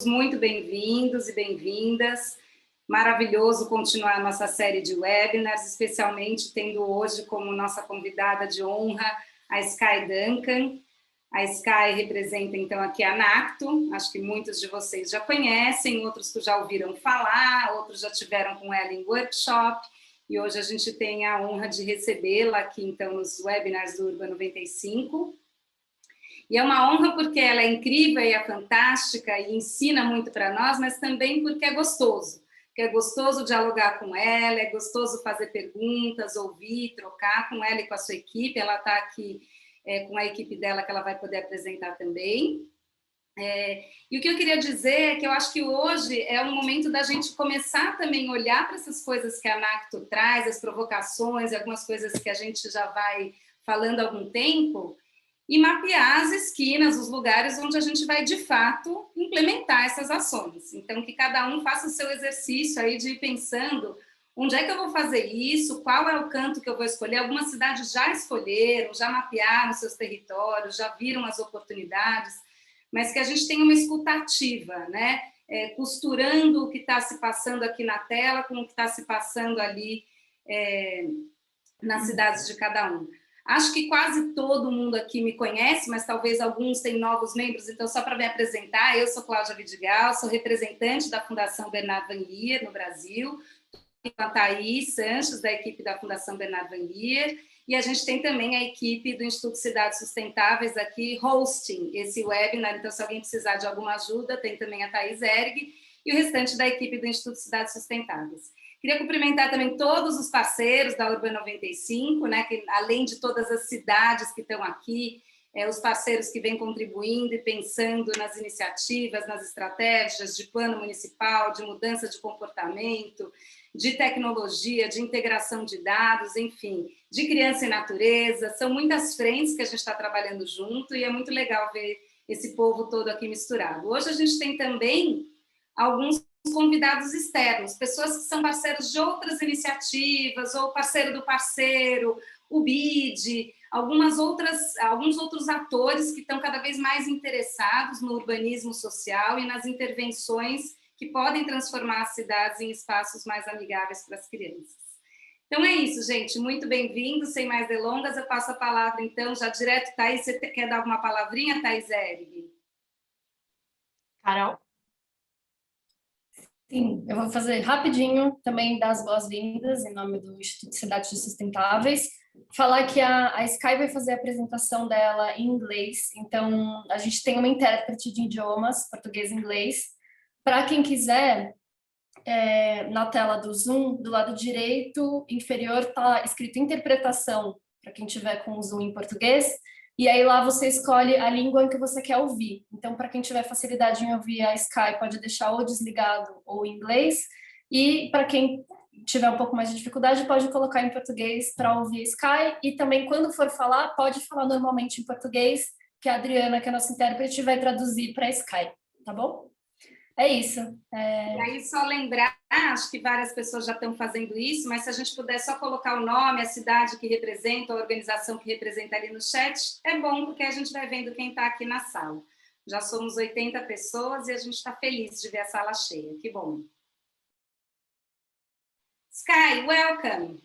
Muito bem-vindos e bem-vindas. Maravilhoso continuar a nossa série de webinars, especialmente tendo hoje como nossa convidada de honra a Sky Duncan. A Sky representa, então, aqui a NACTO. Acho que muitos de vocês já conhecem, outros que já ouviram falar, outros já tiveram com ela em workshop. E hoje a gente tem a honra de recebê-la aqui, então, nos webinars do Urban 95. E é uma honra porque ela é incrível e é fantástica e ensina muito para nós, mas também porque é gostoso. Porque é gostoso dialogar com ela, é gostoso fazer perguntas, ouvir, trocar com ela e com a sua equipe. Ela está aqui com a equipe dela que ela vai poder apresentar também. E o que eu queria dizer é que eu acho que hoje é um momento da gente começar também a olhar para essas coisas que a NACTO traz, as provocações, algumas coisas que a gente já vai falando há algum tempo, e mapear as esquinas, os lugares onde a gente vai, de fato, implementar essas ações. Então, que cada um faça o seu exercício aí de ir pensando onde é que eu vou fazer isso, qual é o canto que eu vou escolher. Algumas cidades já escolheram, já mapearam seus territórios, já viram as oportunidades, mas que a gente tenha uma escuta ativa, né? Costurando o que está se passando aqui na tela com o que está se passando ali nas cidades de cada um. Acho que quase todo mundo aqui me conhece, mas talvez alguns tenham novos membros, então só para me apresentar, eu sou Cláudia Vidigal, sou representante da Fundação Bernard Van Leer no Brasil, com a Thaís Sanches, da equipe da Fundação Bernard Van Leer, e a gente tem também a equipe do Instituto Cidades Sustentáveis aqui, hosting esse webinar, então se alguém precisar de alguma ajuda, tem também a Thaís Erg, e o restante da equipe do Instituto Cidades Sustentáveis. Queria cumprimentar também todos os parceiros da Urban 95, né, que além de todas as cidades que estão aqui, os parceiros que vêm contribuindo e pensando nas iniciativas, nas estratégias de plano municipal, de mudança de comportamento, de tecnologia, de integração de dados, enfim, de criança e natureza. São muitas frentes que a gente está trabalhando junto e é muito legal ver esse povo todo aqui misturado. Hoje a gente tem também alguns convidados externos, pessoas que são parceiros de outras iniciativas, ou parceiro do parceiro, o BID, alguns outros atores que estão cada vez mais interessados no urbanismo social e nas intervenções que podem transformar as cidades em espaços mais amigáveis para as crianças. Então é isso, gente, muito bem-vindos, sem mais delongas, eu passo a palavra, então, já direto, Thaís, você quer dar uma palavrinha, Thaís Erg? Carol? Sim, eu vou fazer rapidinho, também dar as boas-vindas em nome do Instituto Cidades Sustentáveis. Falar que a Sky vai fazer a apresentação dela em inglês, então a gente tem uma intérprete de idiomas, português e inglês. Para quem quiser, na tela do Zoom, do lado direito inferior está escrito interpretação, para quem tiver com o Zoom em português, e aí lá você escolhe a língua em que você quer ouvir. Então, para quem tiver facilidade em ouvir a Sky, pode deixar ou desligado ou em inglês, e para quem tiver um pouco mais de dificuldade, pode colocar em português para ouvir a Sky, e também, quando for falar, pode falar normalmente em português, que a Adriana, que é a nossa intérprete, vai traduzir para a Sky, tá bom? É isso. E aí, só lembrar, acho que várias pessoas já estão fazendo isso, mas se a gente puder só colocar o nome, a cidade que representa, a organização que representa ali no chat, é bom, porque a gente vai vendo quem está aqui na sala. Já somos 80 pessoas e a gente está feliz de ver a sala cheia. Que bom. Sky, welcome.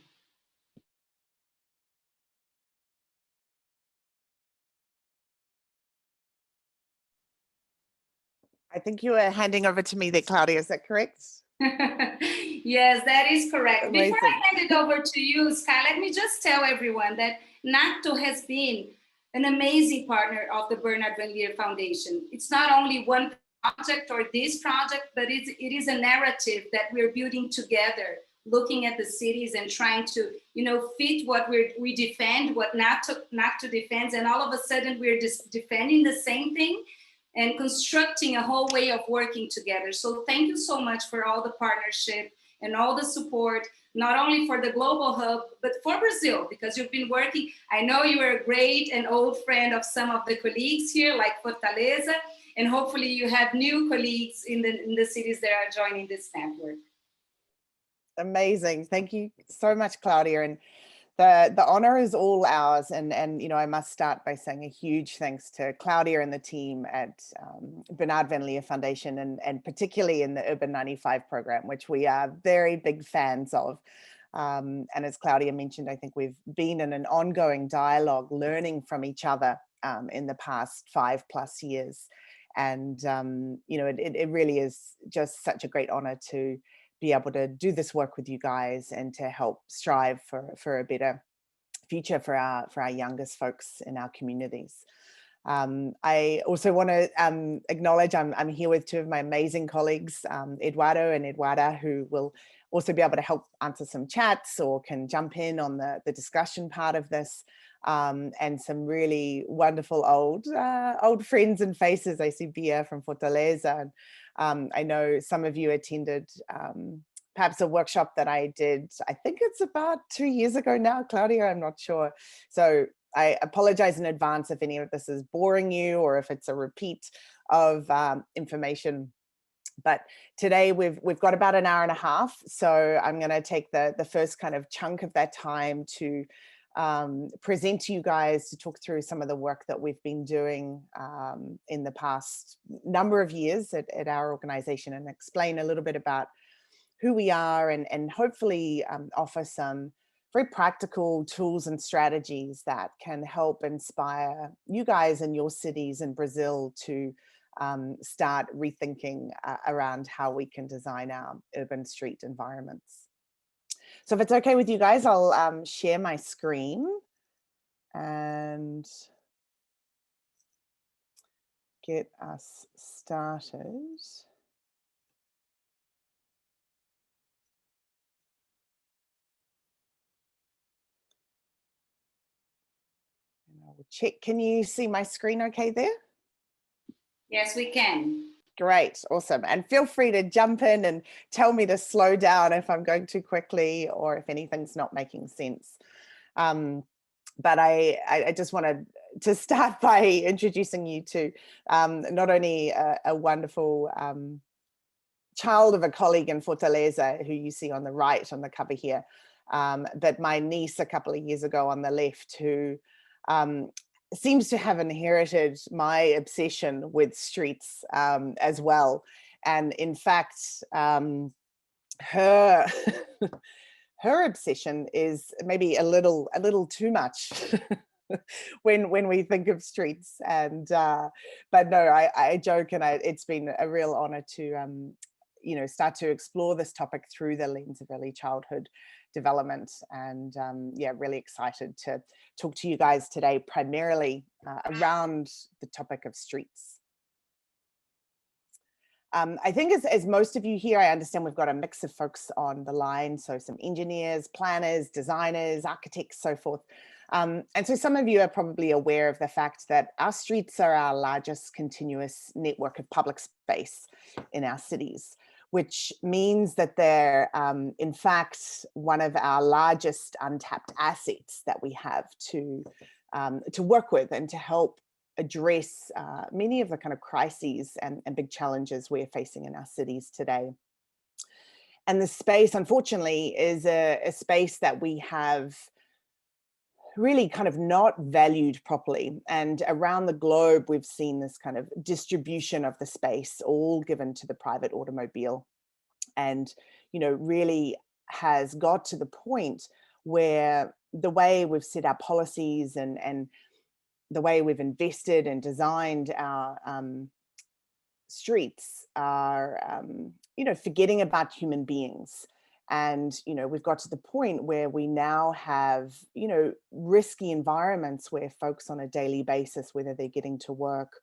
I think you were handing over to me there, Claudia. Is that correct? Yes, that is correct. Amazing. Before I hand it over to you, Sky, let me just tell everyone that NACTO has been an amazing partner of the Bernard Van Leer Foundation. It's not only one project or this project, but it is a narrative that we're building together, looking at the cities and trying to, fit what we defend, what NACTO defends, and all of a sudden we're just defending the same thing and constructing a whole way of working together. So thank you so much for all the partnership and all the support, not only for the Global Hub, but for Brazil, because you've been working. I know you are a great and old friend of some of the colleagues here, like Fortaleza, and hopefully you have new colleagues in the cities that are joining this network. Amazing. Thank you so much, Claudia. And The honor is all ours, and you know, I must start by saying a huge thanks to Claudia and the team at Bernard Van Leer Foundation, and particularly in the Urban 95 program, which we are very big fans of. And as Claudia mentioned, I think we've been in an ongoing dialogue, learning from each other in the past 5+ years. And you know, it really is just such a great honor to be able to do this work with you guys and to help strive for a better future for our youngest folks in our communities. I also want to acknowledge I'm here with two of my amazing colleagues, Eduardo and Eduarda, who will also be able to help answer some chats or can jump in on the discussion part of this. And some really wonderful old friends and faces. I see Bia from Fortaleza. And I know some of you attended perhaps a workshop that I did, I think it's about 2 years ago now, Claudia, I'm not sure. So I apologize in advance if any of this is boring you or if it's a repeat of information. But today we've got about an hour and a half. So I'm going to take the first kind of chunk of that time to present to you guys, to talk through some of the work that we've been doing in the past number of years at our organization, and explain a little bit about who we are, and hopefully offer some very practical tools and strategies that can help inspire you guys in your cities in Brazil to start rethinking around how we can design our urban street environments. So if it's okay with you guys, I'll share my screen and get us started. I'll check. Can you see my screen okay there? Yes, we can. Great, awesome. And feel free to jump in and tell me to slow down if I'm going too quickly or if anything's not making sense. But I just wanted to start by introducing you to not only a wonderful child of a colleague in Fortaleza, who you see on the right on the cover here, but my niece a couple of years ago on the left, who seems to have inherited my obsession with streets as well. And in fact, her her obsession is maybe a little too much when we think of streets. And but no, I joke, and it's been a real honor to you know, start to explore this topic through the lens of early childhood development. And yeah, really excited to talk to you guys today, primarily around the topic of streets. I think as most of you here, I understand we've got a mix of folks on the line. So some engineers, planners, designers, architects, so forth. And so some of you are probably aware of the fact that our streets are our largest continuous network of public space in our cities, which means that they're in fact one of our largest untapped assets that we have to work with and to help address many of the kind of crises and big challenges we're facing in our cities today. And the space, unfortunately, is a space that we have really kind of not valued properly. And around the globe, we've seen this kind of distribution of the space all given to the private automobile. And, you know, really has got to the point where the way we've set our policies and the way we've invested and designed our streets are, you know, forgetting about human beings. And, you know, we've got to the point where we now have, you know, risky environments where folks on a daily basis, whether they're getting to work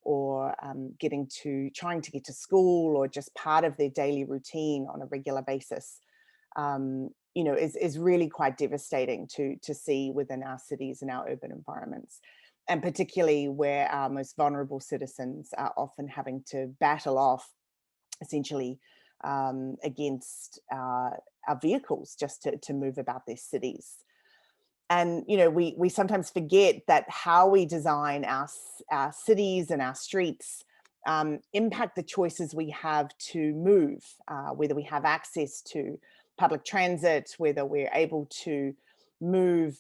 or trying to get to school, or just part of their daily routine on a regular basis, you know, is really quite devastating to see within our cities and our urban environments. And particularly where our most vulnerable citizens are often having to battle off essentially against our vehicles just to move about their cities. And, you know, we sometimes forget that how we design our cities and our streets impact the choices we have to move, whether we have access to public transit, whether we're able to move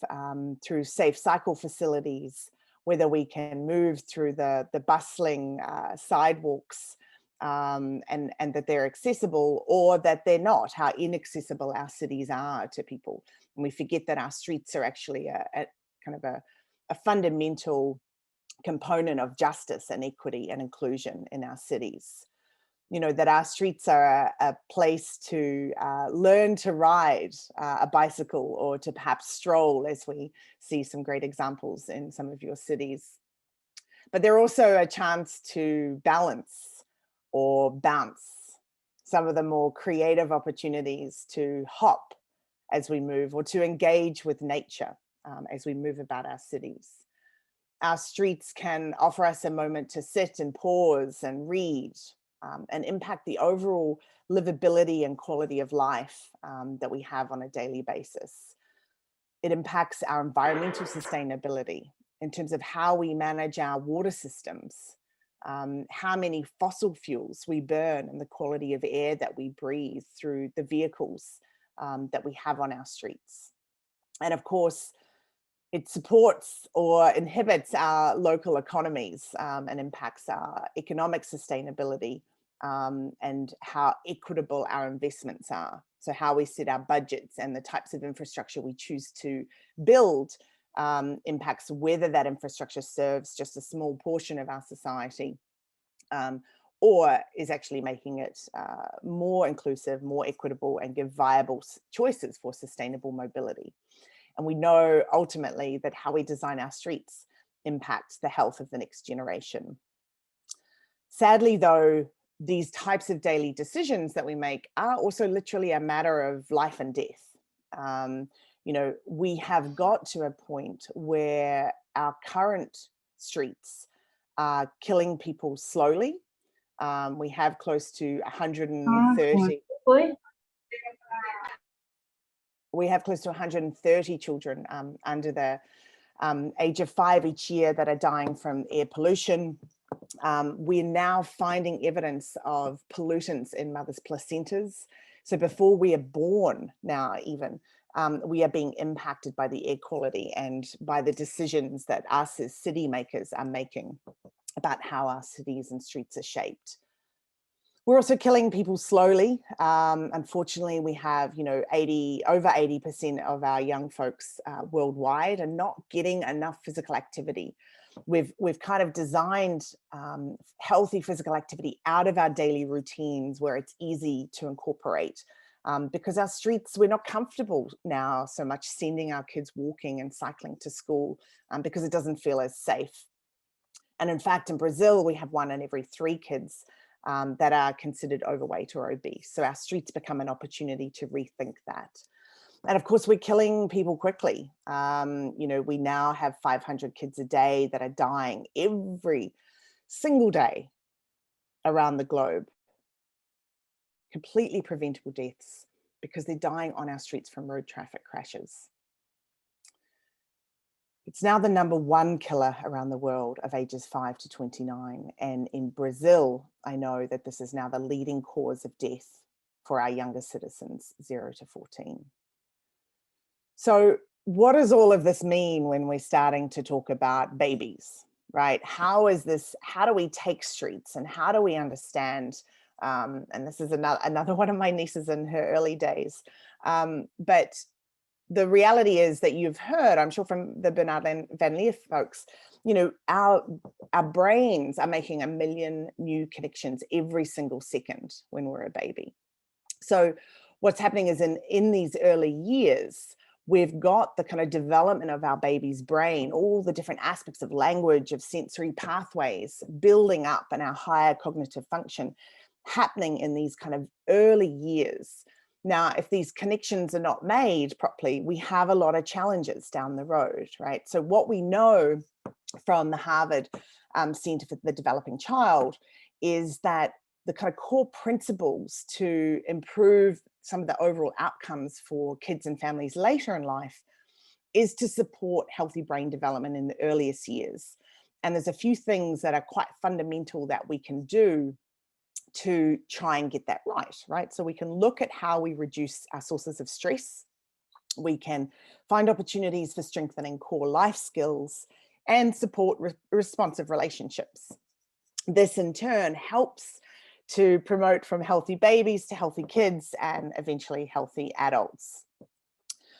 through safe cycle facilities, whether we can move through the bustling sidewalks, and that they're accessible, or that they're not, how inaccessible our cities are to people. And we forget that our streets are actually a kind of a fundamental component of justice and equity and inclusion in our cities. You know, that our streets are a place to learn to ride a bicycle, or to perhaps stroll, as we see some great examples in some of your cities. But they're also a chance to balance or bounce, some of the more creative opportunities to hop as we move, or to engage with nature as we move about our cities. Our streets can offer us a moment to sit and pause and read, and impact the overall livability and quality of life that we have on a daily basis. It impacts our environmental sustainability in terms of how we manage our water systems, how many fossil fuels we burn, and the quality of air that we breathe through the vehicles that we have on our streets. And of course, it supports or inhibits our local economies and impacts our economic sustainability, and how equitable our investments are. So how we set our budgets and the types of infrastructure we choose to build impacts whether that infrastructure serves just a small portion of our society, or is actually making it more inclusive, more equitable, and give viable choices for sustainable mobility. And we know ultimately that how we design our streets impacts the health of the next generation. Sadly, though, these types of daily decisions that we make are also literally a matter of life and death. You know, we have got to a point where our current streets are killing people slowly. We have close to 130. We have close to 130 children under the age of 5 each year that are dying from air pollution. We're now finding evidence of pollutants in mothers' placentas. So before we are born now even, we are being impacted by the air quality and by the decisions that us as city makers are making about how our cities and streets are shaped. We're also killing people slowly. Unfortunately, we have, you know, over 80% of our young folks worldwide are not getting enough physical activity. We've kind of designed healthy physical activity out of our daily routines where it's easy to incorporate, because our streets, we're not comfortable now so much sending our kids walking and cycling to school because it doesn't feel as safe. And in fact, in Brazil, we have 1 in every 3 kids that are considered overweight or obese. So our streets become an opportunity to rethink that. And of course, we're killing people quickly. You know, we now have 500 kids a day that are dying every single day around the globe. Completely preventable deaths because they're dying on our streets from road traffic crashes. It's now the #1 killer around the world of ages 5 to 29. And in Brazil, I know that this is now the leading cause of death for our younger citizens, 0 to 14. So what does all of this mean when we're starting to talk about babies, right? How do we take streets and how do we understand, and this is another one of my nieces in her early days, but the reality is that you've heard, I'm sure from the Bernard Van Leer folks, you know, our brains are making 1 million new connections every single second when we're a baby. So what's happening is in these early years, we've got the kind of development of our baby's brain, all the different aspects of language, of sensory pathways building up, and our higher cognitive function happening in these kind of early years. Now, if these connections are not made properly, we have a lot of challenges down the road, right? So what we know from the Harvard Center for the Developing Child is that the kind of core principles to improve some of the overall outcomes for kids and families later in life is to support healthy brain development in the earliest years. And there's a few things that are quite fundamental that we can do to try and get that right? So we can look at how we reduce our sources of stress. We can find opportunities for strengthening core life skills and support responsive relationships. This in turn helps to promote from healthy babies to healthy kids and eventually healthy adults.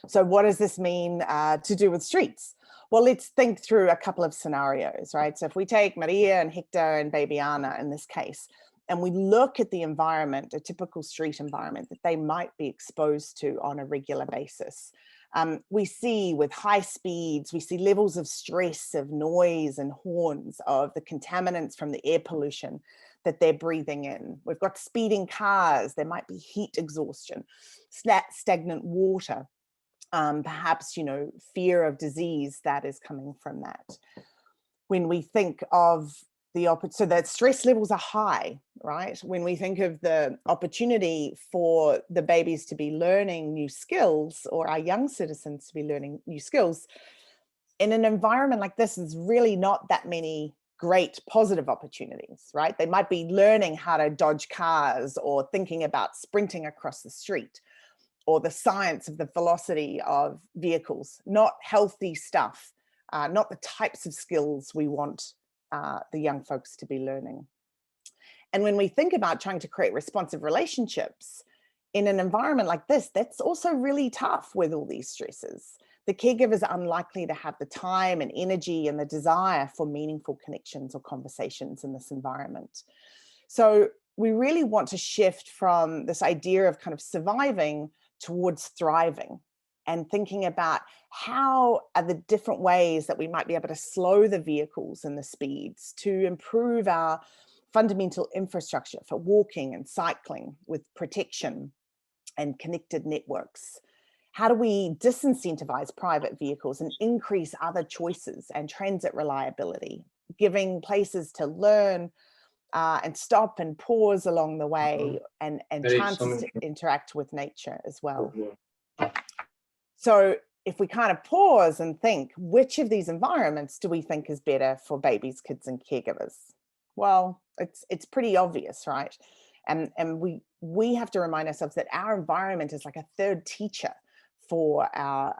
So what does this mean to do with streets? Well, let's think through a couple of scenarios, right? So if we take Maria and Hector and baby Anna in this case, and we look at the environment, a typical street environment that they might be exposed to on a regular basis, we see with high speeds, we see levels of stress, of noise and horns, of the contaminants from the air pollution that they're breathing in. We've got speeding cars, there might be heat exhaustion, stagnant water, perhaps, fear of disease that is coming from that. When we think of so that stress levels are high, right? When we think of the opportunity for the babies to be learning new skills, or our young citizens to be learning new skills, in an environment like this, there's really not that many great positive opportunities, right? They might be learning how to dodge cars, or thinking about sprinting across the street, or the science of the velocity of vehicles, not healthy stuff, not the types of skills we want the young folks to be learning. And when we think about trying to create responsive relationships in an environment like this, that's also really tough with all these stresses. The caregivers are unlikely to have the time and energy and the desire for meaningful connections or conversations in this environment. So we really want to shift from this idea of kind of surviving towards thriving, and thinking about how are the different ways that we might be able to slow the vehicles and the speeds to improve our fundamental infrastructure for walking and cycling with protection and connected networks. How do we disincentivize private vehicles and increase other choices and transit reliability, giving places to learn and stop and pause along the way, and chances to interact with nature as well. So if we kind of pause and think, which of these environments do we think is better for babies, kids, and caregivers? Well, it's pretty obvious, right? And we have to remind ourselves that our environment is like a third teacher for our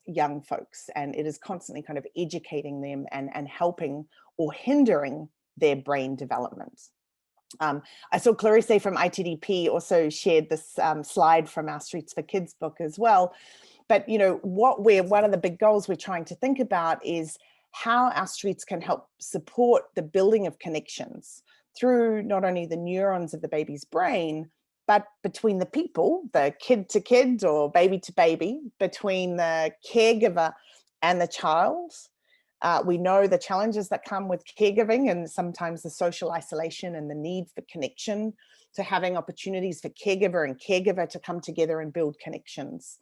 young folks, and it is constantly kind of educating them and helping or hindering their brain development. I saw Clarisse from ITDP also shared this slide from our Streets for Kids book as well. But one of the big goals we're trying to think about is how our streets can help support the building of connections through not only the neurons of the baby's brain, but between the people, the kid to kid or baby to baby, between the caregiver and the child. We know the challenges that come with caregiving, and sometimes the social isolation and the need for connection, to having opportunities for caregiver and caregiver to come together and build connections.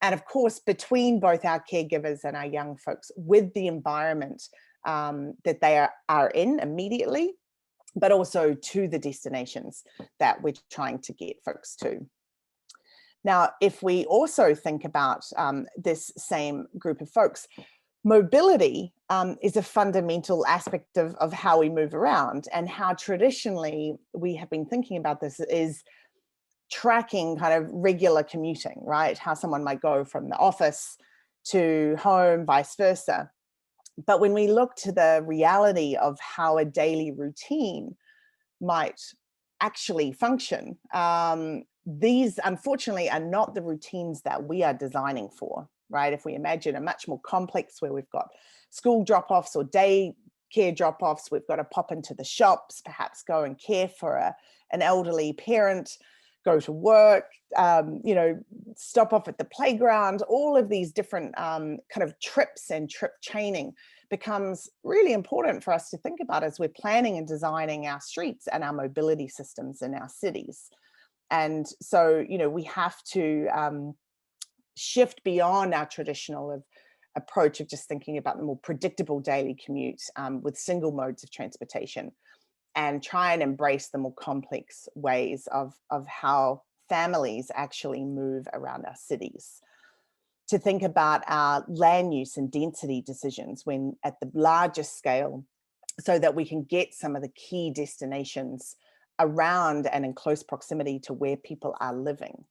And of course, between both our caregivers and our young folks, with the environment that they are in immediately, but also to the destinations that we're trying to get folks to. Now, if we also think about this same group of folks, mobility is a fundamental aspect of how we move around, and how traditionally we have been thinking about this is tracking kind of regular commuting, right? How someone might go from the office to home, vice versa. But when we look to the reality of how a daily routine might actually function, these unfortunately are not the routines that we are designing for, right? If we imagine a much more complex, where we've got school drop-offs or day care drop-offs, we've got to pop into the shops, perhaps go and care for an elderly parent, go to work, stop off at the playground. All of these different kind of trips and trip chaining becomes really important for us to think about as we're planning and designing our streets and our mobility systems in our cities. And so, we have to shift beyond our traditional approach of just thinking about the more predictable daily commute with single modes of transportation, and try and embrace the more complex ways of how families actually move around our cities. To think about our land use and density decisions when at the largest scale, so that we can get some of the key destinations around and in close proximity to where people are living.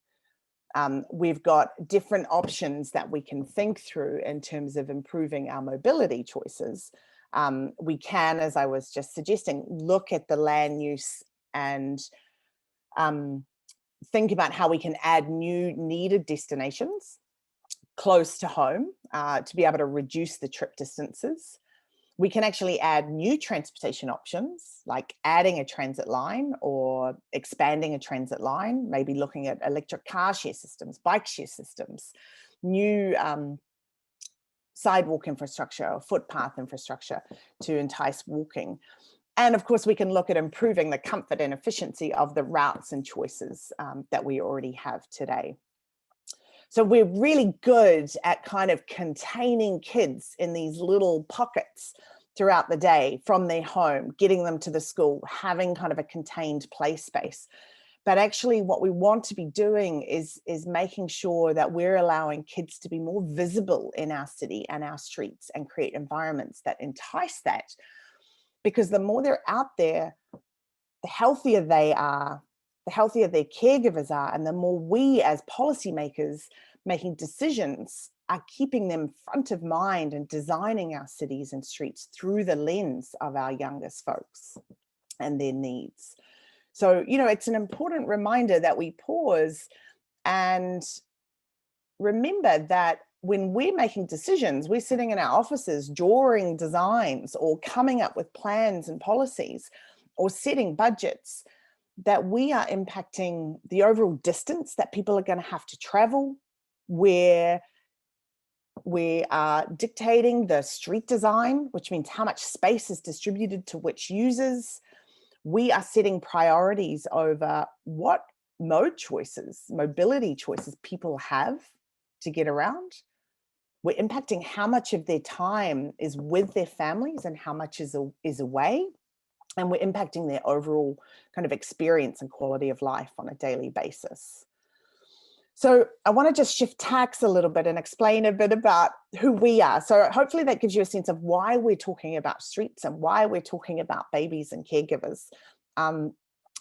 We've got different options that we can think through in terms of improving our mobility choices. We can, as I was just suggesting, look at the land use and think about how we can add new needed destinations close to home to be able to reduce the trip distances. We can actually add new transportation options, like adding a transit line or expanding a transit line, maybe looking at electric car share systems, bike share systems, new sidewalk infrastructure or footpath infrastructure to entice walking. And of course, we can look at improving the comfort and efficiency of the routes and choices that we already have today. So we're really good at kind of containing kids in these little pockets throughout the day from their home, getting them to the school, having kind of a contained play space. But actually what we want to be doing is making sure that we're allowing kids to be more visible in our city and our streets and create environments that entice that. Because the more they're out there, the healthier they are, the healthier their caregivers are, and the more we as policymakers making decisions are keeping them front of mind and designing our cities and streets through the lens of our youngest folks and their needs. So, you know, it's an important reminder that we pause and remember that when we're making decisions, we're sitting in our offices drawing designs or coming up with plans and policies or setting budgets, that we are impacting the overall distance that people are going to have to travel, where we are dictating the street design, which means how much space is distributed to which users. We are setting priorities over what mode choices, mobility choices people have to get around. We're impacting how much of their time is with their families and how much is away. And we're impacting their overall kind of experience and quality of life on a daily basis. So I want to just shift tacks a little bit and explain a bit about who we are. So hopefully that gives you a sense of why we're talking about streets and why we're talking about babies and caregivers. And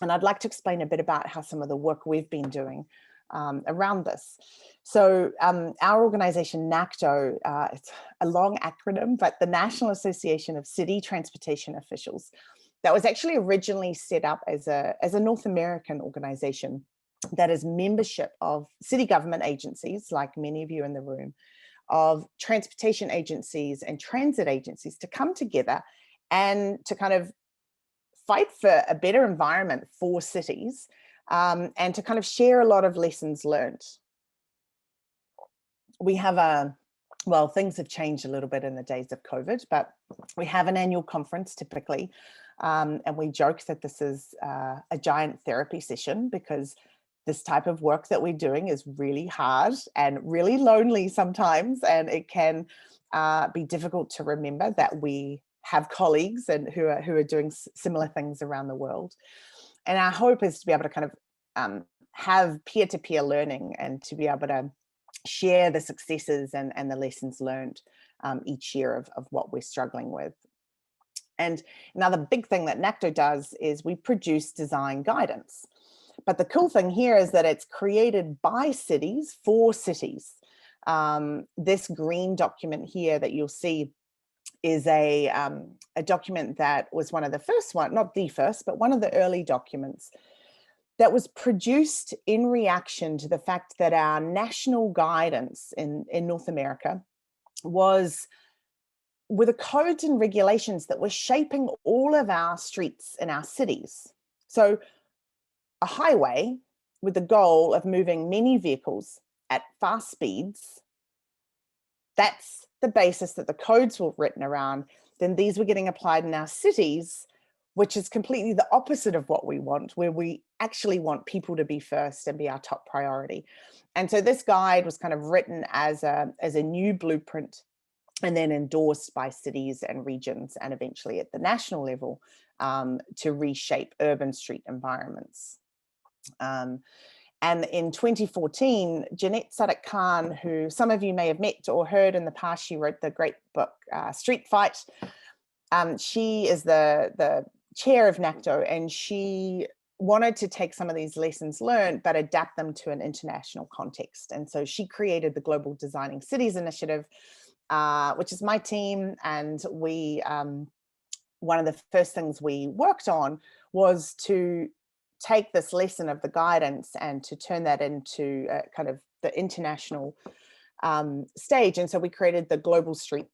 I'd like to explain a bit about how some of the work we've been doing around this. So our organization, NACTO, it's a long acronym, but the National Association of City Transportation Officials, that was actually originally set up as a North American organization that is membership of city government agencies, like many of you in the room, of transportation agencies and transit agencies to come together and to kind of fight for a better environment for cities and to kind of share a lot of lessons learned. We have well, things have changed a little bit in the days of COVID, but we have an annual conference typically. And we joke that this is a giant therapy session because this type of work that we're doing is really hard and really lonely sometimes. And it can be difficult to remember that we have colleagues and who are doing similar things around the world. And our hope is to be able to kind of have peer-to-peer learning and to be able to share the successes and the lessons learned each year of what we're struggling with. And another big thing that NACTO does is we produce design guidance. But the cool thing here is that it's created by cities for cities. This green document here that you'll see is a document that was one of the first one, not the first, but one of the early documents that was produced in reaction to the fact that our national guidance in North America was with the codes and regulations that were shaping all of our streets in our cities. So a highway with the goal of moving many vehicles at fast speeds, that's the basis that the codes were written around. Then these were getting applied in our cities, which is completely the opposite of what we want, where we actually want people to be first and be our top priority. And so this guide was kind of written as a new blueprint and then endorsed by cities and regions and eventually at the national level to reshape urban street environments. And in 2014, Jeanette Sadik Khan, who some of you may have met or heard in the past, she wrote the great book, Street Fight. She is the chair of NACTO, and she wanted to take some of these lessons learned, but adapt them to an international context. And so she created the Global Designing Cities Initiative, which is my team. And we, one of the first things we worked on was to take this lesson of the guidance and to turn that into kind of the international stage. And so we created the Global Street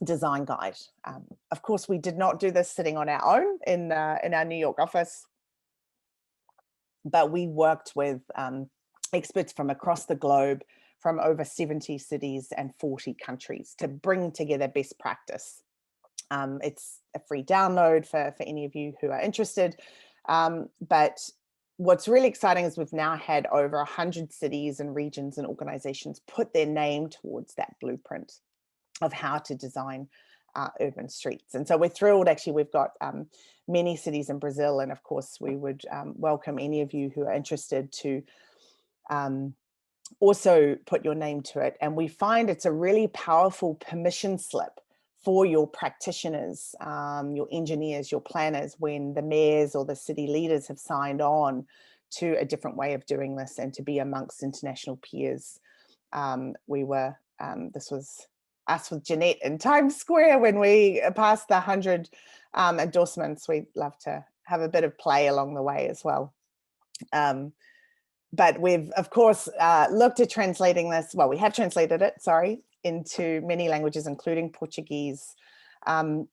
Design Guide. Of course, we did not do this sitting on our own in our New York office, but we worked with experts from across the globe, from over 70 cities and 40 countries to bring together best practice. It's a free download for any of you who are interested. But what's really exciting is we've now had over 100 cities and regions and organizations put their name towards that blueprint of how to design urban streets. And so we're thrilled. Actually, we've got many cities in Brazil, and of course we would welcome any of you who are interested to also put your name to it. And we find it's a really powerful permission slip for your practitioners, your engineers, your planners, when the mayors or the city leaders have signed on to a different way of doing this and to be amongst international peers. This was us with Jeanette in Times Square when we passed the 100 endorsements. We'd love to have a bit of play along the way as well. But we've, of course, looked at translating this. Well, we have translated it, sorry, into many languages, including Portuguese. And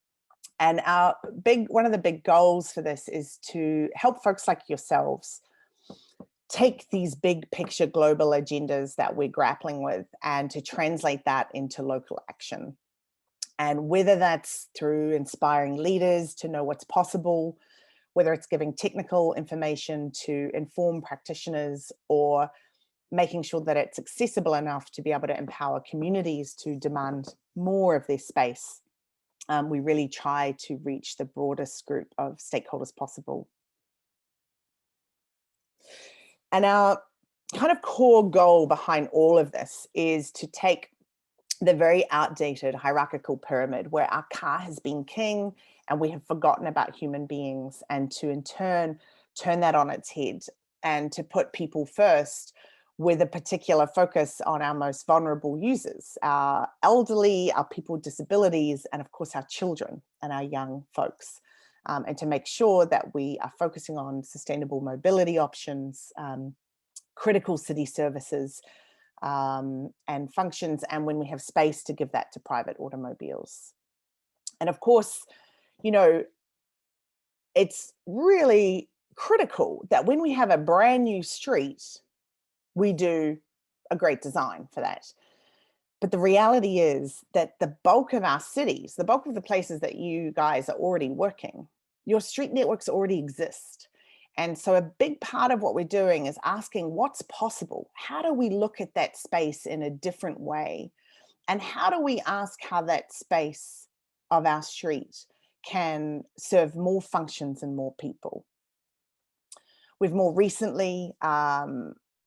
one of the big goals for this is to help folks like yourselves take these big picture global agendas that we're grappling with and to translate that into local action. And whether that's through inspiring leaders to know what's possible, whether it's giving technical information to inform practitioners, or making sure that it's accessible enough to be able to empower communities to demand more of their space. We really try to reach the broadest group of stakeholders possible. And our kind of core goal behind all of this is to take the very outdated hierarchical pyramid where our car has been king and we have forgotten about human beings, and to in turn turn that on its head and to put people first, with a particular focus on our most vulnerable users, our elderly, our people with disabilities, and of course our children and our young folks. And to make sure that we are focusing on sustainable mobility options, critical city services and functions, and when we have space to give that to private automobiles. And of course, you know, it's really critical that when we have a brand new street, we do a great design for that. But the reality is that the bulk of our cities, the bulk of the places that you guys are already working, your street networks already exist. And so a big part of what we're doing is asking what's possible. How do we look at that space in a different way? And how do we ask how that space of our street can serve more functions and more people? We've more recently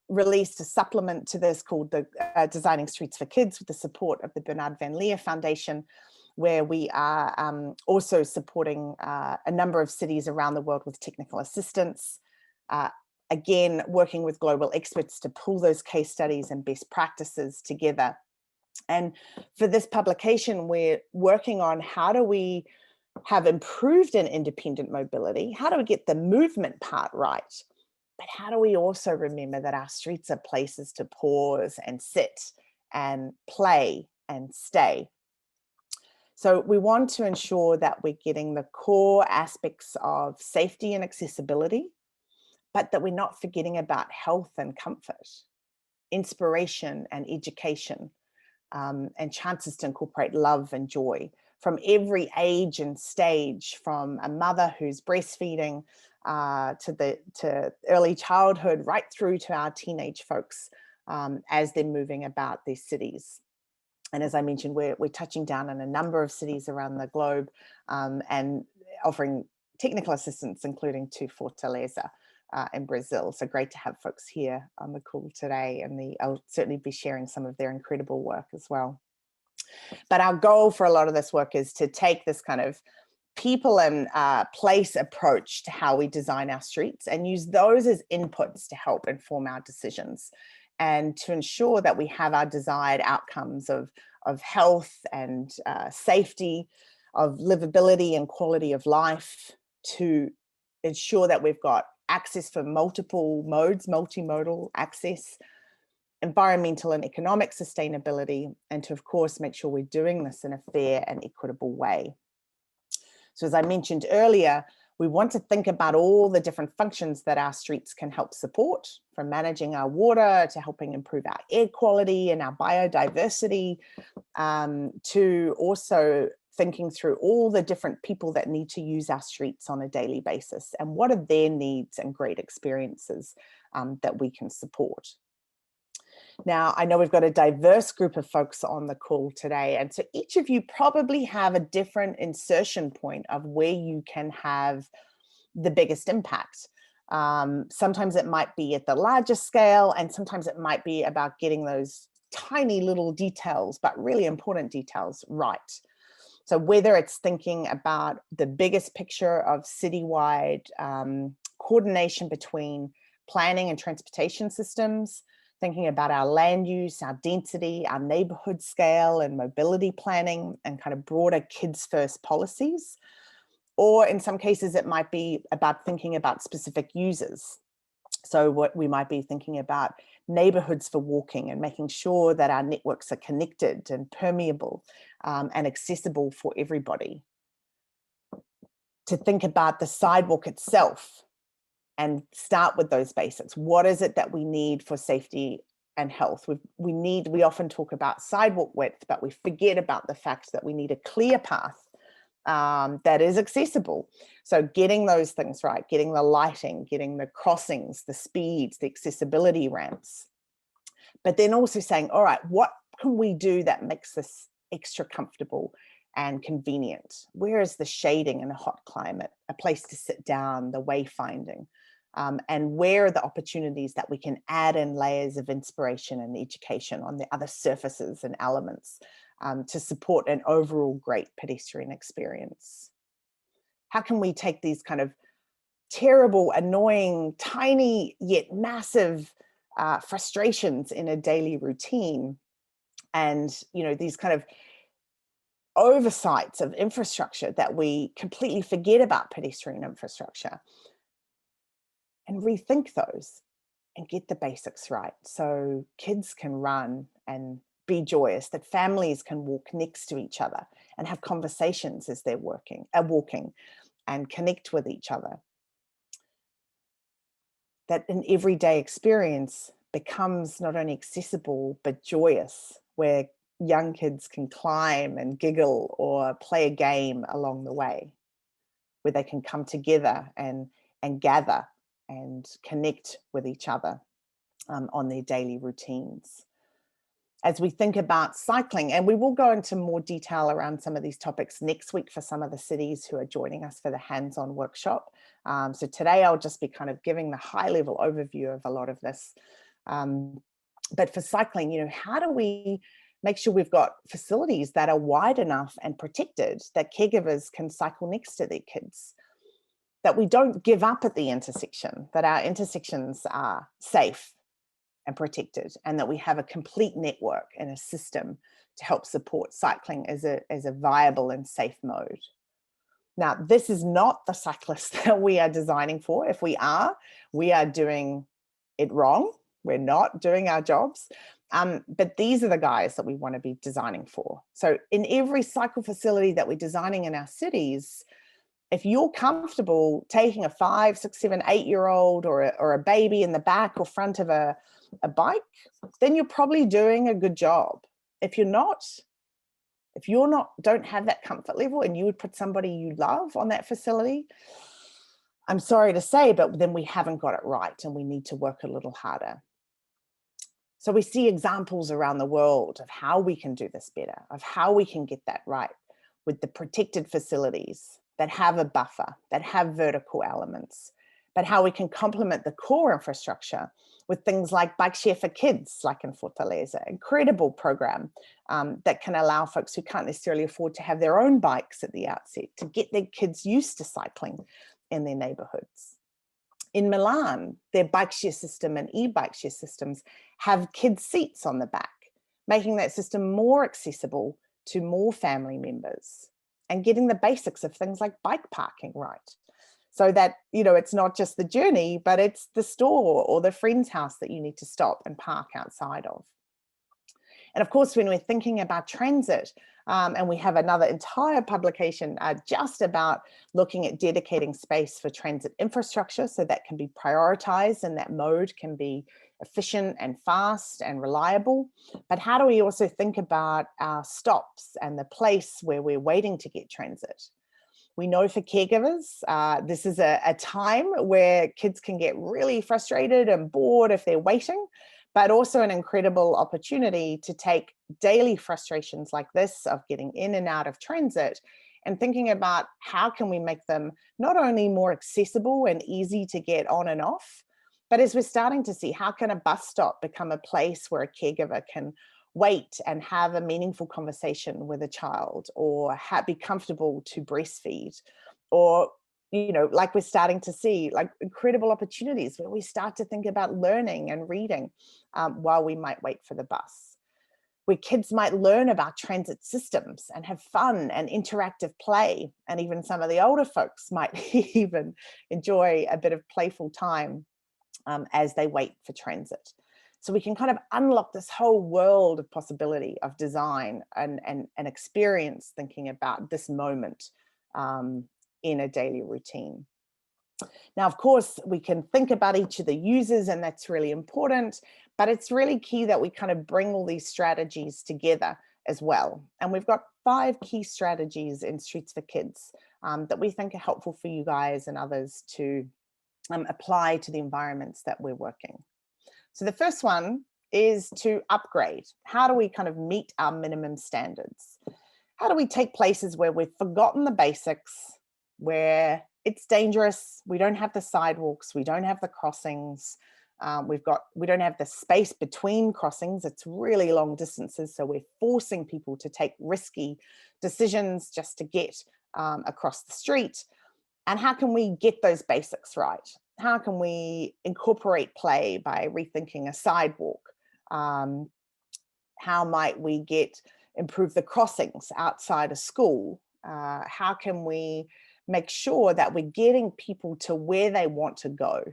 released a supplement to this called the Designing Streets for Kids, with the support of the Bernard Van Leer Foundation, where we are also supporting a number of cities around the world with technical assistance. Again, working with global experts to pull those case studies and best practices together. And for this publication, we're working on how do we have improved and independent mobility? How do we get the movement part right? But how do we also remember that our streets are places to pause and sit and play and stay? So we want to ensure that we're getting the core aspects of safety and accessibility, but that we're not forgetting about health and comfort, inspiration and education, and chances to incorporate love and joy from every age and stage, from a mother who's breastfeeding to early childhood, right through to our teenage folks as they're moving about their cities. And as I mentioned, we're touching down in a number of cities around the globe and offering technical assistance, including to Fortaleza in Brazil. So great to have folks here on the call today, and I'll certainly be sharing some of their incredible work as well. But our goal for a lot of this work is to take this kind of people and place approach to how we design our streets and use those as inputs to help inform our decisions and to ensure that we have our desired outcomes of health and safety, of livability and quality of life, to ensure that we've got access for multiple modes, multimodal access, environmental and economic sustainability, and to, of course, make sure we're doing this in a fair and equitable way. So as I mentioned earlier, we want to think about all the different functions that our streets can help support, from managing our water to helping improve our air quality and our biodiversity, to also thinking through all the different people that need to use our streets on a daily basis and what are their needs and great experiences that we can support. Now, I know we've got a diverse group of folks on the call today, and so each of you probably have a different insertion point of where you can have the biggest impact. Sometimes it might be at the largest scale, and sometimes it might be about getting those tiny little details, but really important details right. So whether it's thinking about the biggest picture of citywide coordination between planning and transportation systems, thinking about our land use, our density, our neighborhood scale and mobility planning, and kind of broader kids first policies. Or in some cases, it might be about thinking about specific users. So what we might be thinking about neighborhoods for walking and making sure that our networks are connected and permeable and accessible for everybody. To think about the sidewalk itself and start with those basics. What is it that we need for safety and health? We often talk about sidewalk width, but we forget about the fact that we need a clear path that is accessible. So getting those things right, getting the lighting, getting the crossings, the speeds, the accessibility ramps. But then also saying, all right, what can we do that makes this extra comfortable and convenient? Where is the shading in a hot climate, a place to sit down, the wayfinding? And where are the opportunities that we can add in layers of inspiration and education on the other surfaces and elements to support an overall great pedestrian experience? How can we take these kind of terrible, annoying, tiny yet massive frustrations in a daily routine and, you know, these kind of oversights of infrastructure that we completely forget about pedestrian infrastructure, and rethink those and get the basics right so kids can run and be joyous, that families can walk next to each other and have conversations as they're walking and connect with each other. That an everyday experience becomes not only accessible but joyous, where young kids can climb and giggle or play a game along the way, where they can come together and gather and connect with each other on their daily routines. As we think about cycling, and we will go into more detail around some of these topics next week for some of the cities who are joining us for the hands-on workshop. So today I'll just be kind of giving the high-level overview of a lot of this. But for cycling, you know, how do we make sure we've got facilities that are wide enough and protected that caregivers can cycle next to their kids? That we don't give up at the intersection, that our intersections are safe and protected, and that we have a complete network and a system to help support cycling as a viable and safe mode. Now, this is not the cyclist that we are designing for. If we are doing it wrong. We're not doing our jobs. But these are the guys that we want to be designing for. So in every cycle facility that we're designing in our cities, if you're comfortable taking a 5, 6, 7, 8-year-old or a baby in the back or front of a bike, then you're probably doing a good job. If you're not, don't have that comfort level and you would put somebody you love on that facility, I'm sorry to say, but then we haven't got it right and we need to work a little harder. So we see examples around the world of how we can do this better, of how we can get that right with the protected facilities that have a buffer, that have vertical elements, but how we can complement the core infrastructure with things like Bike Share for Kids, like in Fortaleza, incredible program that can allow folks who can't necessarily afford to have their own bikes at the outset to get their kids used to cycling in their neighborhoods. In Milan, their bike share system and e-bike share systems have kids' seats on the back, making that system more accessible to more family members and getting the basics of things like bike parking right. So that, you know, it's not just the journey, but it's the store or the friend's house that you need to stop and park outside of. And of course, when we're thinking about transit, and we have another entire publication just about looking at dedicating space for transit infrastructure so that can be prioritized and that mode can be efficient and fast and reliable. But how do we also think about our stops and the place where we're waiting to get transit? We know for caregivers, this is a time where kids can get really frustrated and bored if they're waiting, but also an incredible opportunity to take daily frustrations like this of getting in and out of transit and thinking about how can we make them not only more accessible and easy to get on and off, but as we're starting to see, how can a bus stop become a place where a caregiver can wait and have a meaningful conversation with a child, or be comfortable to breastfeed, or, you know, like we're starting to see, like incredible opportunities where we start to think about learning and reading while we might wait for the bus, where kids might learn about transit systems and have fun and interactive play. And even some of the older folks might even enjoy a bit of playful time as they wait for transit. So we can kind of unlock this whole world of possibility of design and experience thinking about this moment in a daily routine. Now, of course, we can think about each of the users, and that's really important, but it's really key that we kind of bring all these strategies together as well. And we've got 5 key strategies in Streets for Kids that we think are helpful for you guys and others to apply to the environments that we're working. So the first one is to upgrade. How do we kind of meet our minimum standards? How do we take places where we've forgotten the basics, where it's dangerous, we don't have the sidewalks, we don't have the crossings, we don't have the space between crossings, it's really long distances, so we're forcing people to take risky decisions just to get across the street. And how can we get those basics right? How can we incorporate play by rethinking a sidewalk? How might we improve the crossings outside a school? How can we make sure that we're getting people to where they want to go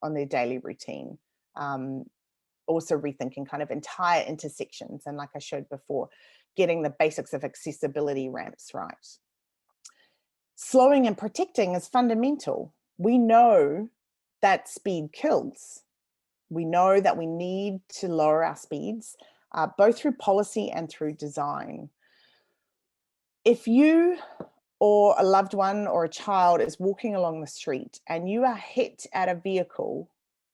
on their daily routine? Also rethinking kind of entire intersections. And like I showed before, getting the basics of accessibility ramps right. Slowing and protecting is fundamental. We know that speed kills. We know that we need to lower our speeds, both through policy and through design. If you or a loved one or a child is walking along the street and you are hit at a vehicle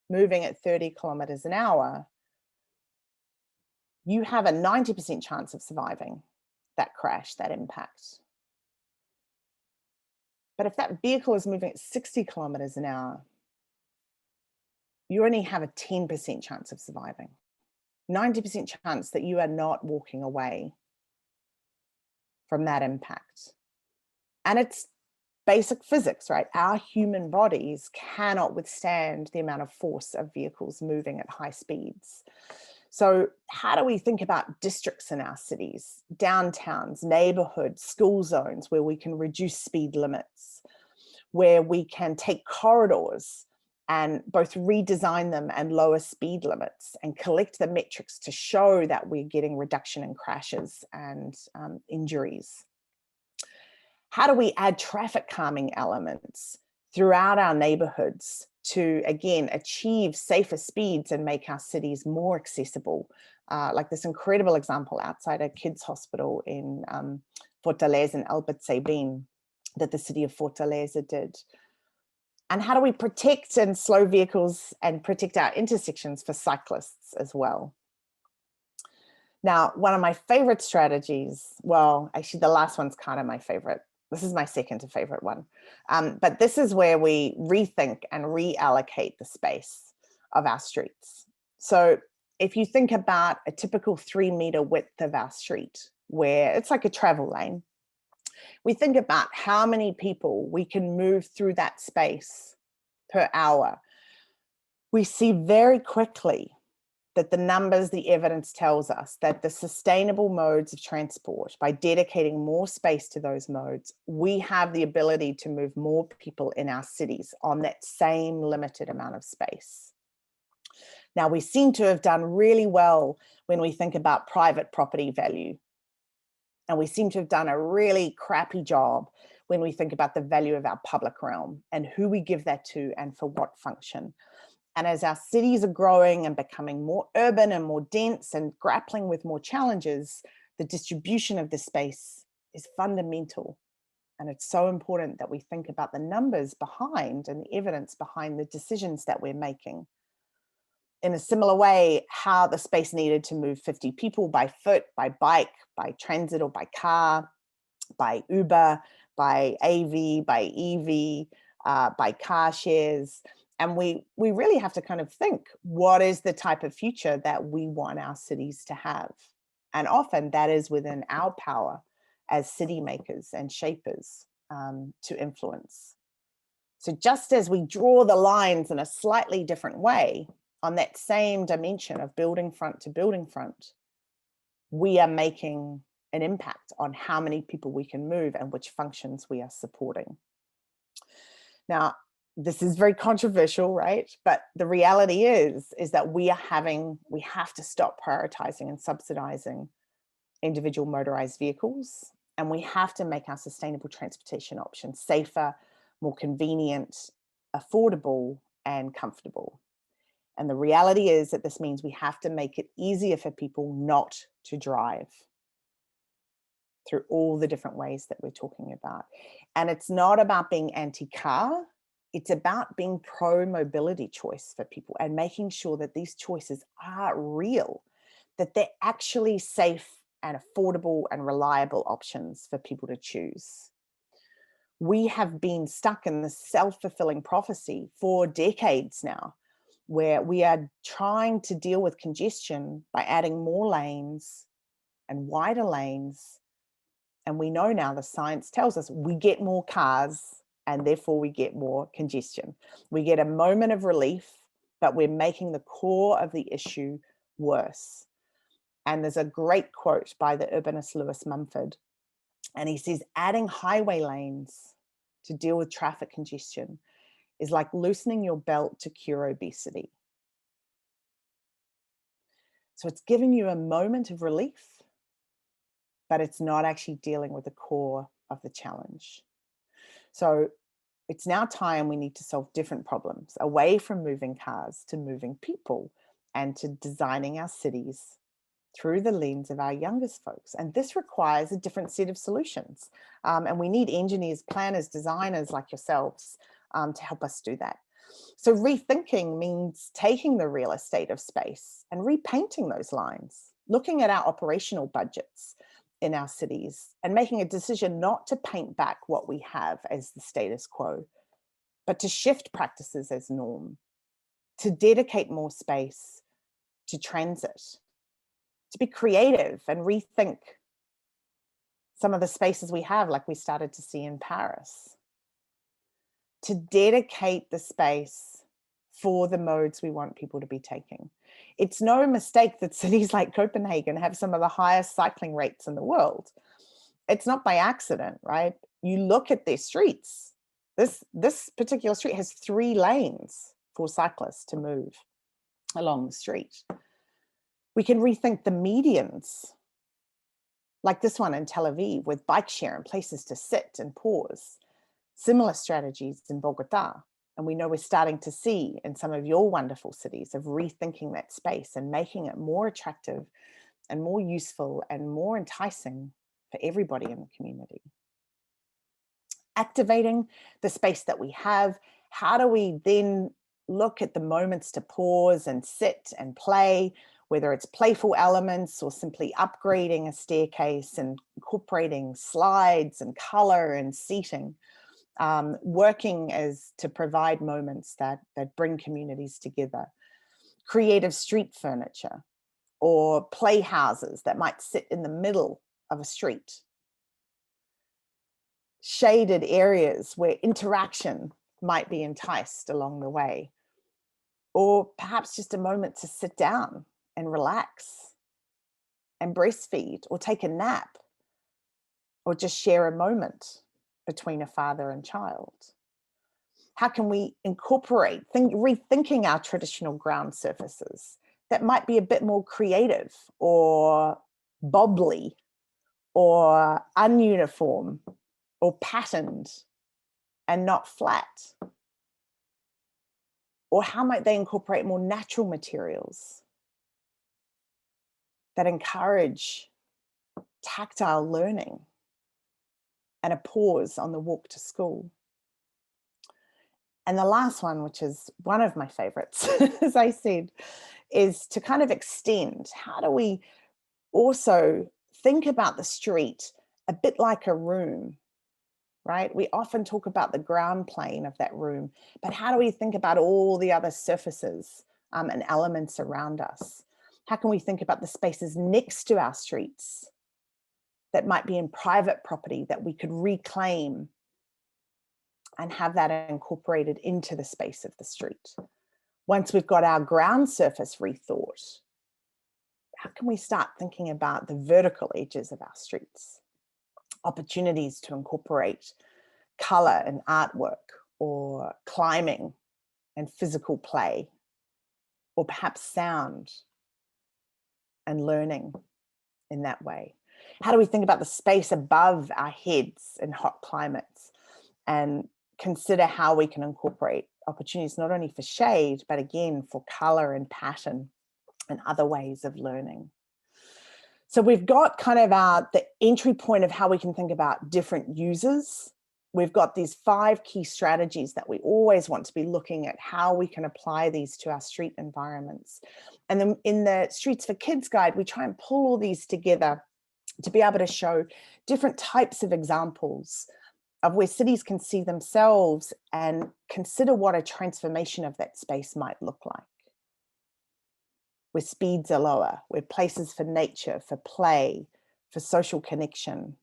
moving at 30 kilometers an hour, you have a 90% chance of surviving that crash, that impact. But if that vehicle is moving at 60 kilometers an hour, you only have a 10% chance of surviving. 90% chance that you are not walking away from that impact. And it's basic physics, right? Our human bodies cannot withstand the amount of force of vehicles moving at high speeds. So how do we think about districts in our cities, downtowns, neighborhoods, school zones where we can reduce speed limits, where we can take corridors and both redesign them and lower speed limits and collect the metrics to show that we're getting reduction in crashes and injuries? How do we add traffic calming elements throughout our neighborhoods to, again, achieve safer speeds and make our cities more accessible? Like this incredible example outside a kids' hospital in Fortaleza and Albert Sabin that the city of Fortaleza did. And how do we protect and slow vehicles and protect our intersections for cyclists as well? Now, one of my favorite strategies, well, actually the last one's kind of my favorite, This is my second favorite one. But this is where we rethink and reallocate the space of our streets. So if you think about a typical 3-meter width of our street, where it's like a travel lane, we think about how many people we can move through that space per hour. We see very quickly that the numbers, the evidence tells us that the sustainable modes of transport, by dedicating more space to those modes, we have the ability to move more people in our cities on that same limited amount of space. Now, we seem to have done really well when we think about private property value. And we seem to have done a really crappy job when we think about the value of our public realm and who we give that to and for what function. And as our cities are growing and becoming more urban and more dense and grappling with more challenges, the distribution of the space is fundamental. And it's so important that we think about the numbers behind and the evidence behind the decisions that we're making. In a similar way, how the space needed to move 50 people by foot, by bike, by transit or by car, by Uber, by AV, by EV, by car shares. And we really have to kind of think, what is the type of future that we want our cities to have? And often that is within our power as city makers and shapers to influence. So just as we draw the lines in a slightly different way on that same dimension of building front to building front, we are making an impact on how many people we can move and which functions we are supporting. Now, this is very controversial, right? But the reality is that we have to stop prioritizing and subsidizing individual motorized vehicles, and we have to make our sustainable transportation options safer, more convenient, affordable, and comfortable. And the reality is that this means we have to make it easier for people not to drive through all the different ways that we're talking about. And it's not about being anti-car, it's about being pro-mobility choice for people and making sure that these choices are real, that they're actually safe and affordable and reliable options for people to choose. We have been stuck in this self-fulfilling prophecy for decades now, where we are trying to deal with congestion by adding more lanes and wider lanes. And we know now, the science tells us, we get more cars and therefore we get more congestion. We get a moment of relief, but we're making the core of the issue worse. And there's a great quote by the urbanist Lewis Mumford, and he says, adding highway lanes to deal with traffic congestion is like loosening your belt to cure obesity. So it's giving you a moment of relief, but it's not actually dealing with the core of the challenge. So it's now time we need to solve different problems, away from moving cars to moving people and to designing our cities through the lens of our youngest folks. And this requires a different set of solutions. And we need engineers, planners, designers like yourselves to help us do that. So rethinking means taking the real estate of space and repainting those lines, looking at our operational budgets in our cities and making a decision not to paint back what we have as the status quo, but to shift practices as norm, to dedicate more space to transit, to be creative and rethink some of the spaces we have, like we started to see in Paris, to dedicate the space for the modes we want people to be taking. It's no mistake that cities like Copenhagen have some of the highest cycling rates in the world. It's not by accident, right? You look at their streets. This particular street has 3 lanes for cyclists to move along the street. We can rethink the medians, like this one in Tel Aviv, with bike share and places to sit and pause. Similar strategies in Bogota. And we know we're starting to see in some of your wonderful cities of rethinking that space and making it more attractive and more useful and more enticing for everybody in the community. Activating the space that we have, how do we then look at the moments to pause and sit and play whether it's playful elements or simply upgrading a staircase and incorporating slides and color and seating, working as to provide moments that bring communities together. Creative street furniture or playhouses that might sit in the middle of a street. Shaded areas where interaction might be enticed along the way. Or perhaps just a moment to sit down and relax and breastfeed or take a nap or just share a moment between a father and child. How can we incorporate, rethinking our traditional ground surfaces that might be a bit more creative or bobbly or ununiform or patterned and not flat? Or how might they incorporate more natural materials that encourage tactile learning and a pause on the walk to school? And the last one, which is one of my favorites, as I said, is to kind of extend. How do we also think about the street a bit like a room, right? We often talk about the ground plane of that room, but how do we think about all the other surfaces and elements around us? How can we think about the spaces next to our streets that might be in private property that we could reclaim and have that incorporated into the space of the street? Once we've got our ground surface rethought, how can we start thinking about the vertical edges of our streets? Opportunities to incorporate color and artwork, or climbing and physical play, or perhaps sound and learning in that way. How do we think about the space above our heads in hot climates and consider how we can incorporate opportunities not only for shade, but again for color and pattern and other ways of learning? So we've got kind of the entry point of how we can think about different users. We've got these 5 key strategies that we always want to be looking at how we can apply these to our street environments. And then in the Streets for Kids guide, we try and pull all these together to be able to show different types of examples of where cities can see themselves and consider what a transformation of that space might look like. Where speeds are lower, where places for nature, for play, for social connection,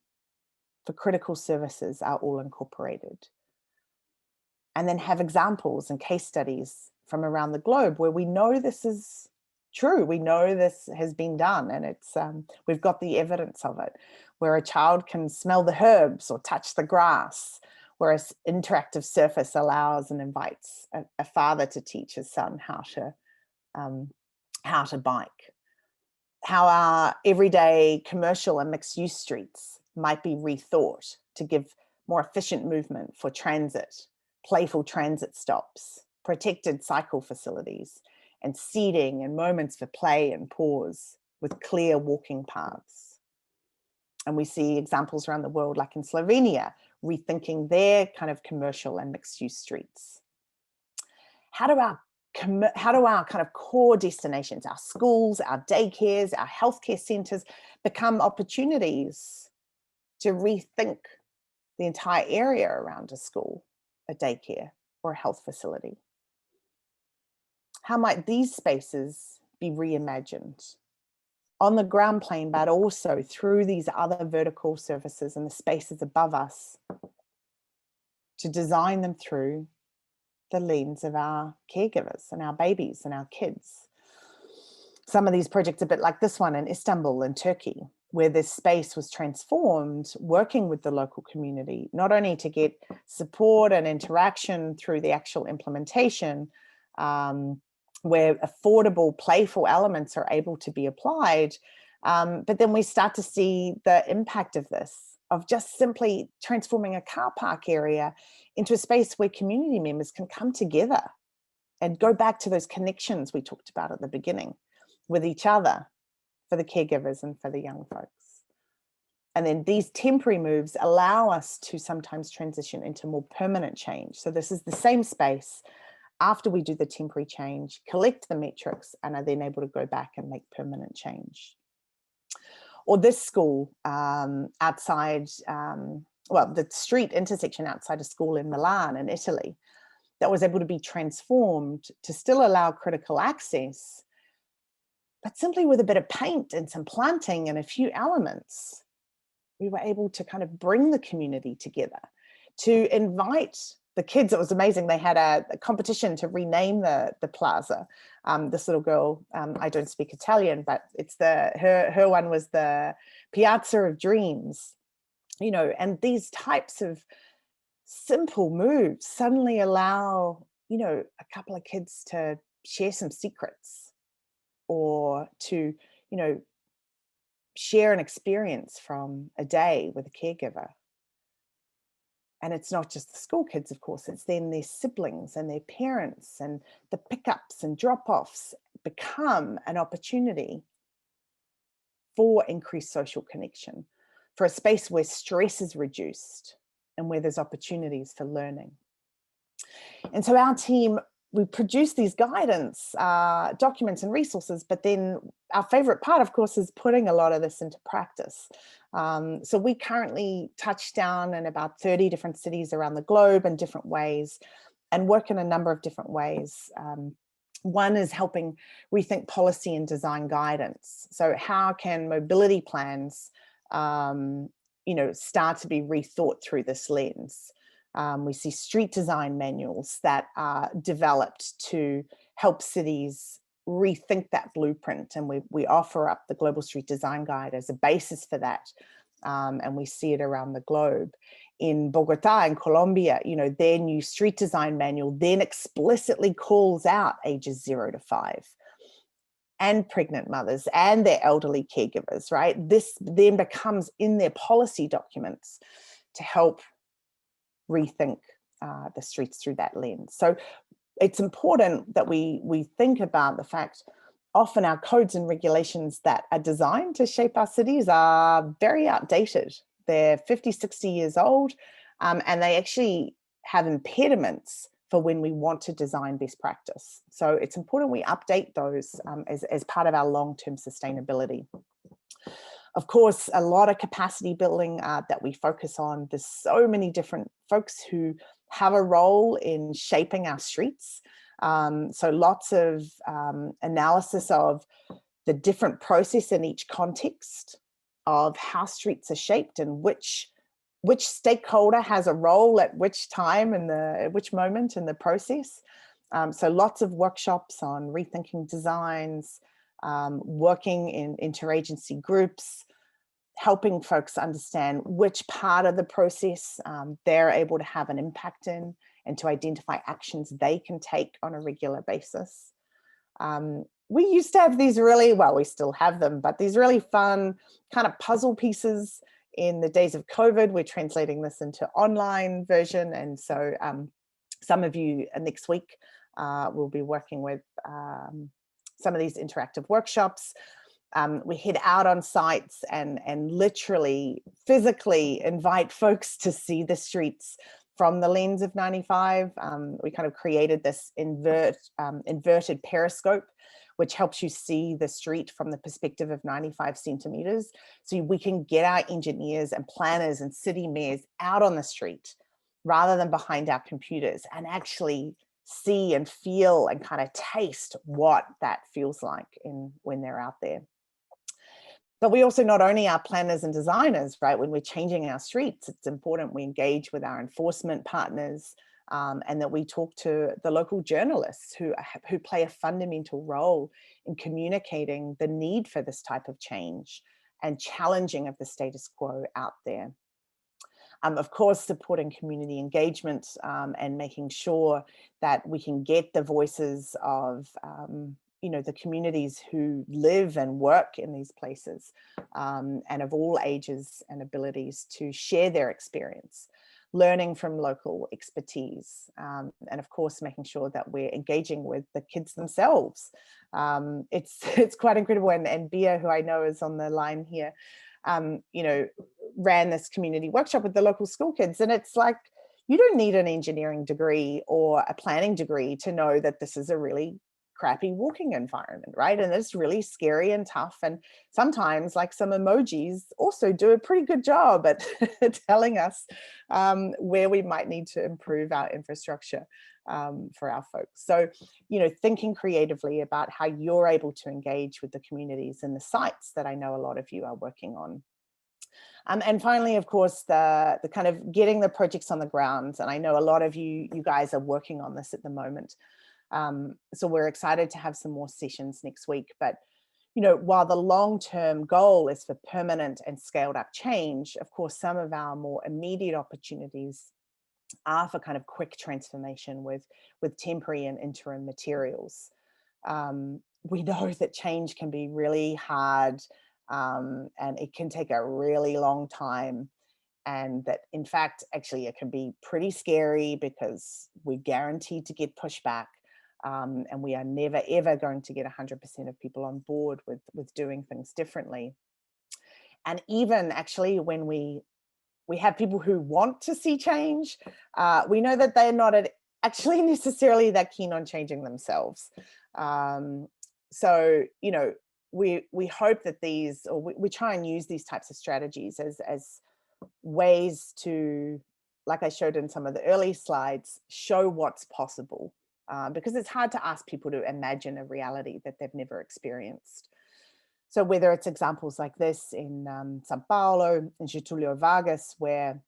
for critical services are all incorporated. And then have examples and case studies from around the globe where we know this is true. We know this has been done, and it's we've got the evidence of it, where a child can smell the herbs or touch the grass, where an interactive surface allows and invites a father to teach his son how to bike. How our everyday commercial and mixed use streets might be rethought to give more efficient movement for transit, playful transit stops, protected cycle facilities, and seating and moments for play and pause with clear walking paths. And we see examples around the world, like in Slovenia, rethinking their kind of commercial and mixed use streets. How do our kind of core destinations, our schools, our daycares, our healthcare centres, become opportunities to rethink the entire area around a school, a daycare, or a health facility? How might these spaces be reimagined on the ground plane, but also through these other vertical surfaces and the spaces above us, to design them through the lens of our caregivers and our babies and our kids? Some of these projects are a bit like this one in Istanbul in Turkey, where this space was transformed, working with the local community, not only to get support and interaction through the actual implementation, where affordable, playful elements are able to be applied, but then we start to see the impact of this, of just simply transforming a car park area into a space where community members can come together and go back to those connections we talked about at the beginning with each other, for the caregivers and for the young folks. And then these temporary moves allow us to sometimes transition into more permanent change. So this is the same space, after we do the temporary change, collect the metrics, and are then able to go back and make permanent change. Or this school outside, well, the street intersection outside a school in Milan in Italy that was able to be transformed to still allow critical access, but simply with a bit of paint and some planting and a few elements, we were able to kind of bring the community together, to invite the kids. It was amazing. They had a competition to rename the plaza. This little girl, I don't speak Italian, but it's her one was the Piazza of Dreams, you know, and these types of simple moves suddenly allow, you know, a couple of kids to share some secrets, or to, you know, share an experience from a day with a caregiver. And it's not just the school kids, of course, it's then their siblings and their parents, and the pickups and drop-offs become an opportunity for increased social connection, for a space where stress is reduced and where there's opportunities for learning. And so our team, we produce these guidance documents and resources, but then our favorite part, of course, is putting a lot of this into practice. So we currently touch down in about 30 different cities around the globe in different ways, and work in a number of different ways. One is helping rethink policy and design guidance. So how can mobility plans, you know, start to be rethought through this lens? We see street design manuals that are developed to help cities rethink that blueprint, and we offer up the Global Street Design Guide as a basis for that, and we see it around the globe. In Bogota, in Colombia, you know, their new street design manual then explicitly calls out ages 0 to 5 and pregnant mothers and their elderly caregivers, right? This then becomes in their policy documents to help rethink the streets through that lens. So it's important that we think about the fact often our codes and regulations that are designed to shape our cities are very outdated. They're 50, 60 years old, and they actually have impediments for when we want to design best practice. So it's important we update those as part of our long-term sustainability. Of course, a lot of capacity building that we focus on. There's so many different folks who have a role in shaping our streets. So lots of analysis of the different process in each context of how streets are shaped and which stakeholder has a role at which time and which moment in the process. So lots of workshops on rethinking designs, working in interagency groups, helping folks understand which part of the process they're able to have an impact in, and to identify actions they can take on a regular basis. We used to have these really, well, we still have them, but these really fun kind of puzzle pieces. In the days of COVID, we're translating this into online version. And so some of you next week will be working with some of these interactive workshops. We head out on sites and literally physically invite folks to see the streets from the lens of 95. We kind of created this inverted periscope, which helps you see the street from the perspective of 95 centimeters. So we can get our engineers and planners and city mayors out on the street rather than behind our computers, and actually see and feel and kind of taste what that feels like when they're out there. But we also not only are planners and designers, right? When we're changing our streets, it's important we engage with our enforcement partners, and that we talk to the local journalists who play a fundamental role in communicating the need for this type of change and challenging of the status quo out there. Of course, supporting community engagement and making sure that we can get the voices of you know, the communities who live and work in these places, and of all ages and abilities, to share their experience, learning from local expertise, and of course making sure that we're engaging with the kids themselves. It's quite incredible, and Bia, who I know is on the line here, you know, ran this community workshop with the local school kids, and it's like, you don't need an engineering degree or a planning degree to know that this is a really crappy walking environment, right? And it's really scary and tough. And sometimes, like, some emojis also do a pretty good job at telling us where we might need to improve our infrastructure for our folks. So, thinking creatively about how you're able to engage with the communities and the sites that I know a lot of you are working on. And finally, of course, the kind of getting the projects on the ground. And I know a lot of you guys are working on this at the moment. So we're excited to have some more sessions next week. But, while the long-term goal is for permanent and scaled up change, of course, some of our more immediate opportunities are for kind of quick transformation with temporary and interim materials. We know that change can be really hard, and it can take a really long time. And that, in fact, actually, it can be pretty scary because we're guaranteed to get pushback. And we are never, ever going to get 100% of people on board with doing things differently. And even actually, when we have people who want to see change, we know that they're not actually necessarily that keen on changing themselves. So, we hope that we try and use these types of strategies as ways to, like I showed in some of the early slides, show what's possible, because it's hard to ask people to imagine a reality that they've never experienced. So whether it's examples like this in Sao Paulo, in Getulio Vargas, where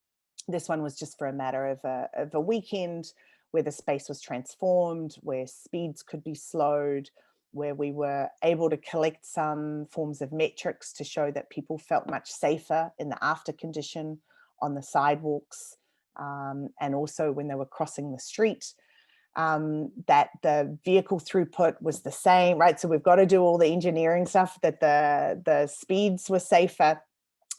this one was just for a matter of a weekend, where the space was transformed, where speeds could be slowed, where we were able to collect some forms of metrics to show that people felt much safer in the after condition on the sidewalks, and also when they were crossing the street, that the vehicle throughput was the same, right? So we've got to do all the engineering stuff, that the speeds were safer.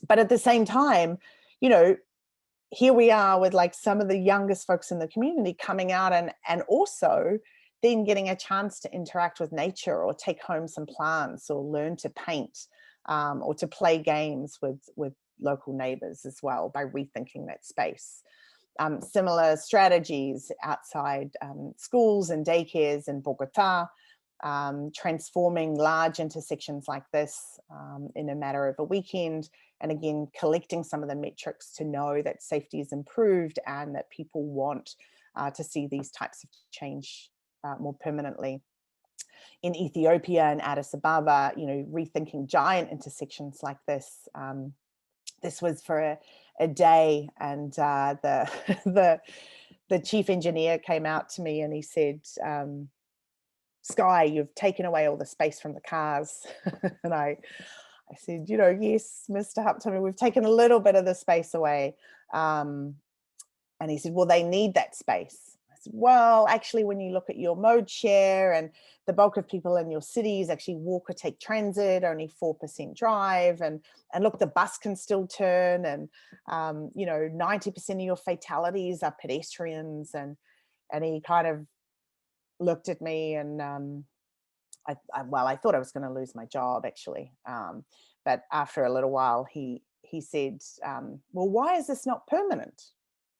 But at the same time, here we are with like some of the youngest folks in the community coming out and also then getting a chance to interact with nature, or take home some plants, or learn to paint, or to play games with local neighbors as well, by rethinking that space. Similar strategies outside schools and daycares in Bogota, transforming large intersections like this in a matter of a weekend, and again, collecting some of the metrics to know that safety is improved and that people want to see these types of change more permanently. In Ethiopia and Addis Ababa, rethinking giant intersections like this. This was for a day, and the chief engineer came out to me and he said, "Sky, you've taken away all the space from the cars." And I said, "Yes, Mr. Hupton, we've taken a little bit of the space away." And he said, "Well, they need that space." I said, "Well, actually, when you look at your mode share, and the bulk of people in your cities actually walk or take transit, only 4% drive, and look, the bus can still turn, and 90% of your fatalities are pedestrians." And he kind of looked at me, and I thought I was going to lose my job, actually. But after a little while, he said, "Well, why is this not permanent?"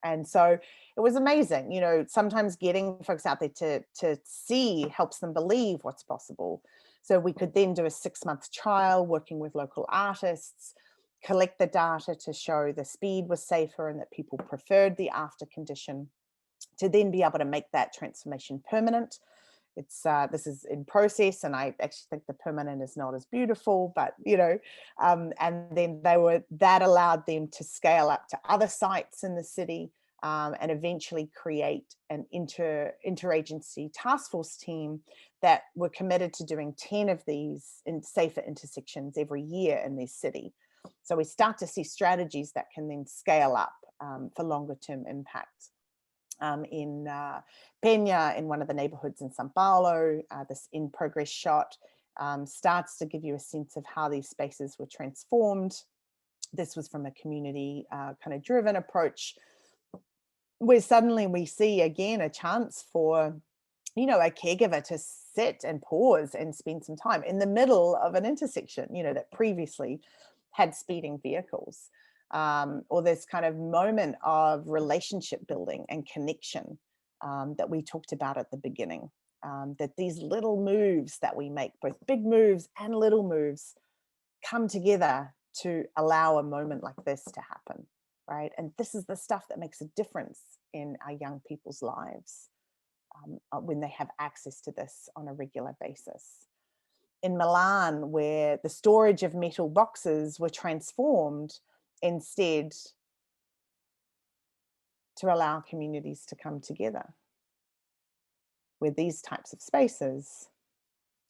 And so it was amazing. Sometimes getting folks out there to see helps them believe what's possible. So we could then do a 6-month trial working with local artists, collect the data to show the speed was safer and that people preferred the after condition, to then be able to make that transformation permanent. This is in process, and I actually think the permanent is not as beautiful, but and then that allowed them to scale up to other sites in the city, and eventually create an interagency task force team that were committed to doing 10 of these in safer intersections every year in their city. So we start to see strategies that can then scale up for longer term impact. In Peña, in one of the neighborhoods in Sao Paulo, this in progress shot starts to give you a sense of how these spaces were transformed. This was from a community kind of driven approach, where suddenly we see again a chance for, a caregiver to sit and pause and spend some time in the middle of an intersection, that previously had speeding vehicles. or this kind of moment of relationship building and connection that we talked about at the beginning. That these little moves that we make, both big moves and little moves, come together to allow a moment like this to happen, right? And this is the stuff that makes a difference in our young people's lives when they have access to this on a regular basis. In Milan, where the storage of metal boxes were transformed instead to allow communities to come together, where these types of spaces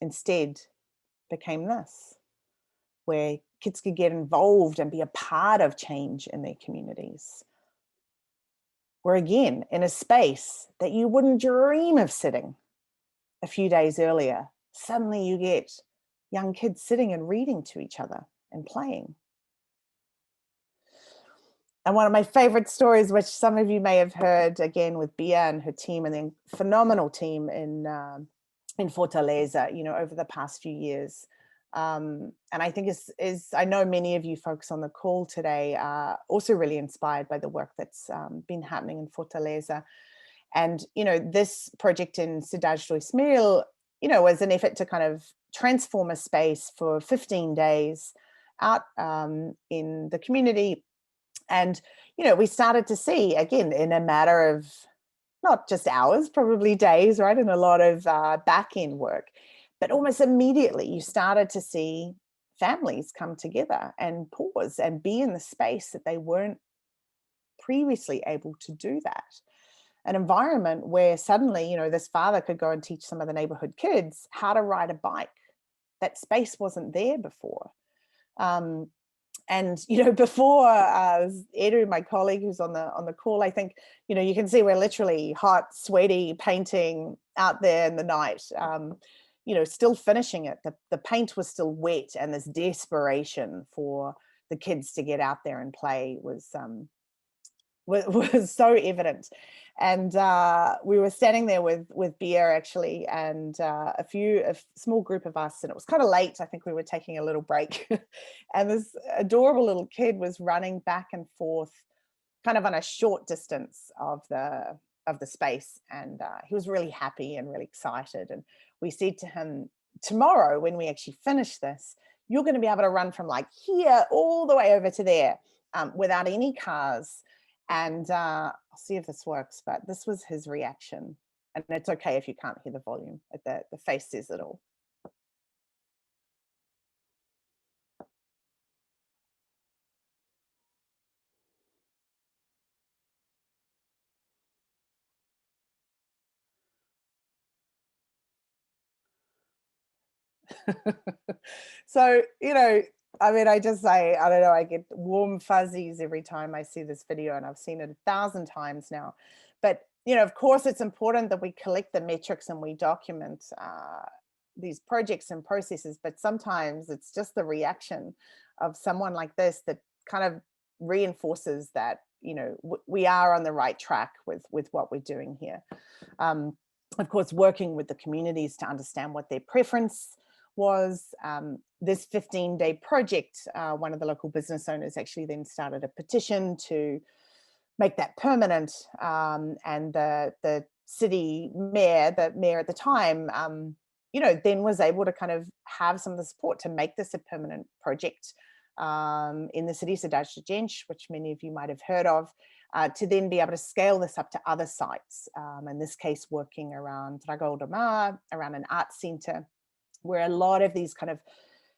instead became this, where kids could get involved and be a part of change in their communities. We're again in a space that you wouldn't dream of sitting a few days earlier. Suddenly you get young kids sitting and reading to each other and playing. And one of my favorite stories, which some of you may have heard, again with Bia and her team and the phenomenal team in Fortaleza, over the past few years. And I think is I know many of you folks on the call today are also really inspired by the work that's been happening in Fortaleza. And, this project in Cidade do Estoril, was an effort to kind of transform a space for 15 days out in the community. And, we started to see, again, in a matter of not just hours, probably days, right? And a lot of back end work. But almost immediately you started to see families come together and pause and be in the space that they weren't previously able to do that. An environment where suddenly, this father could go and teach some of the neighborhood kids how to ride a bike. That space wasn't there before. And, before Edu, my colleague who's on the call, I think, you can see we're literally hot, sweaty, painting out there in the night, still finishing it. The paint was still wet, and this desperation for the kids to get out there and play was so evident. And we were standing there with Bia actually, and a small group of us, and it was kind of late. I think we were taking a little break and this adorable little kid was running back and forth kind of on a short distance of the space, and he was really happy and really excited. And we said to him, tomorrow when we actually finish this, you're going to be able to run from like here all the way over to there without any cars. And I'll see if this works, but this was his reaction. And it's okay if you can't hear the volume. The face says it all. So, I just say, I don't know, I get warm fuzzies every time I see this video, and I've seen it 1,000 times now. But, of course, it's important that we collect the metrics and we document these projects and processes, but sometimes it's just the reaction of someone like this that kind of reinforces that, we are on the right track with what we're doing here. Of course, working with the communities to understand what their preference was. This 15-day project, one of the local business owners actually then started a petition to make that permanent, and the city mayor, the mayor at the time, then was able to kind of have some of the support to make this a permanent project in the city, Cidade de Gente, which many of you might have heard of, to then be able to scale this up to other sites. In this case, working around Dragão do Mar, around an art center, where a lot of these kind of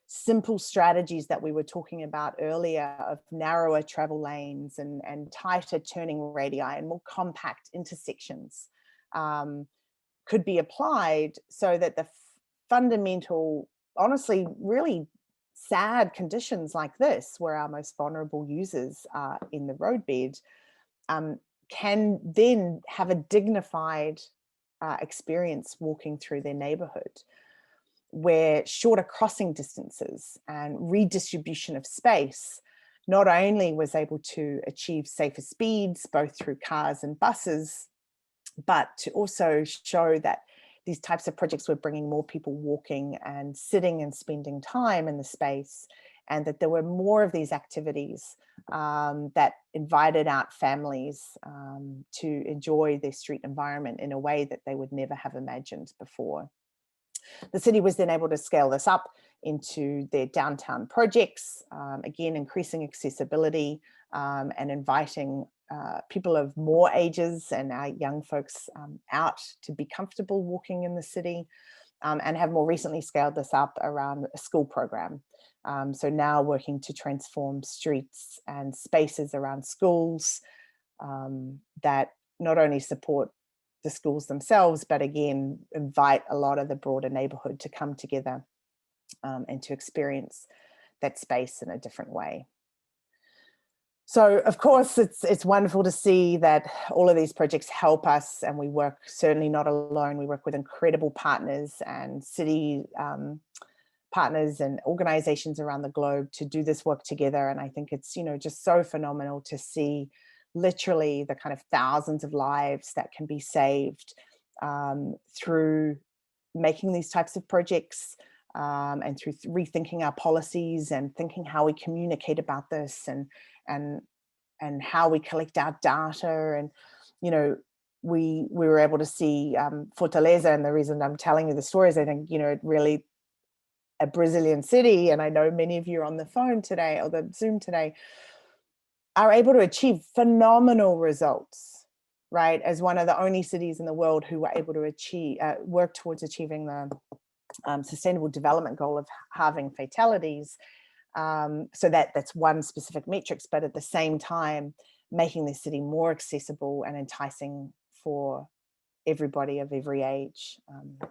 simple strategies that we were talking about earlier of narrower travel lanes and tighter turning radii and more compact intersections could be applied, so that the fundamental, honestly, really sad conditions like this, where our most vulnerable users are in the roadbed, can then have a dignified experience walking through their neighborhood, where shorter crossing distances and redistribution of space not only was able to achieve safer speeds, both through cars and buses, but to also show that these types of projects were bringing more people walking and sitting and spending time in the space, and that there were more of these activities that invited out families to enjoy their street environment in a way that they would never have imagined before. The city was then able to scale this up into their downtown projects, again, increasing accessibility and inviting people of more ages and our young folks out to be comfortable walking in the city, and have more recently scaled this up around a school program. So now working to transform streets and spaces around schools that not only support the schools themselves, but again, invite a lot of the broader neighborhood to come together and to experience that space in a different way. So of course, it's wonderful to see that all of these projects help us, and we work certainly not alone. We work with incredible partners and city partners and organizations around the globe to do this work together. And I think it's, just so phenomenal to see literally the kind of thousands of lives that can be saved through making these types of projects, and through rethinking our policies and thinking how we communicate about this and how we collect our data. And we were able to see Fortaleza, and the reason I'm telling you the story is I think it really, a Brazilian city, and I know many of you are on the phone today or the Zoom today, are able to achieve phenomenal results, right? As one of the only cities in the world who were able to achieve, work towards achieving the sustainable development goal of halving fatalities. So that's one specific metrics, but at the same time, making the city more accessible and enticing for everybody of every age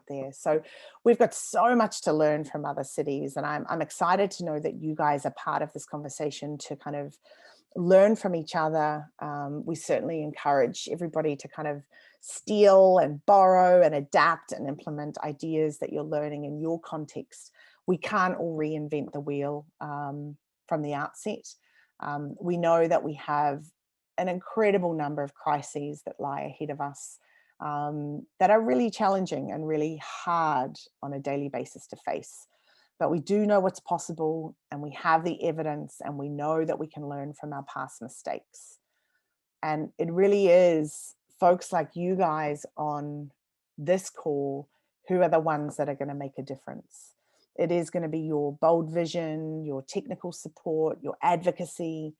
there. So we've got so much to learn from other cities, and I'm excited to know that you guys are part of this conversation to kind of learn from each other. We certainly encourage everybody to kind of steal and borrow and adapt and implement ideas that you're learning in your context. We can't all reinvent the wheel from the outset. We know that we have an incredible number of crises that lie ahead of us that are really challenging and really hard on a daily basis to face. But we do know what's possible, and we have the evidence, and we know that we can learn from our past mistakes. And it really is folks like you guys on this call who are the ones that are going to make a difference. It is going to be your bold vision, your technical support, your advocacy,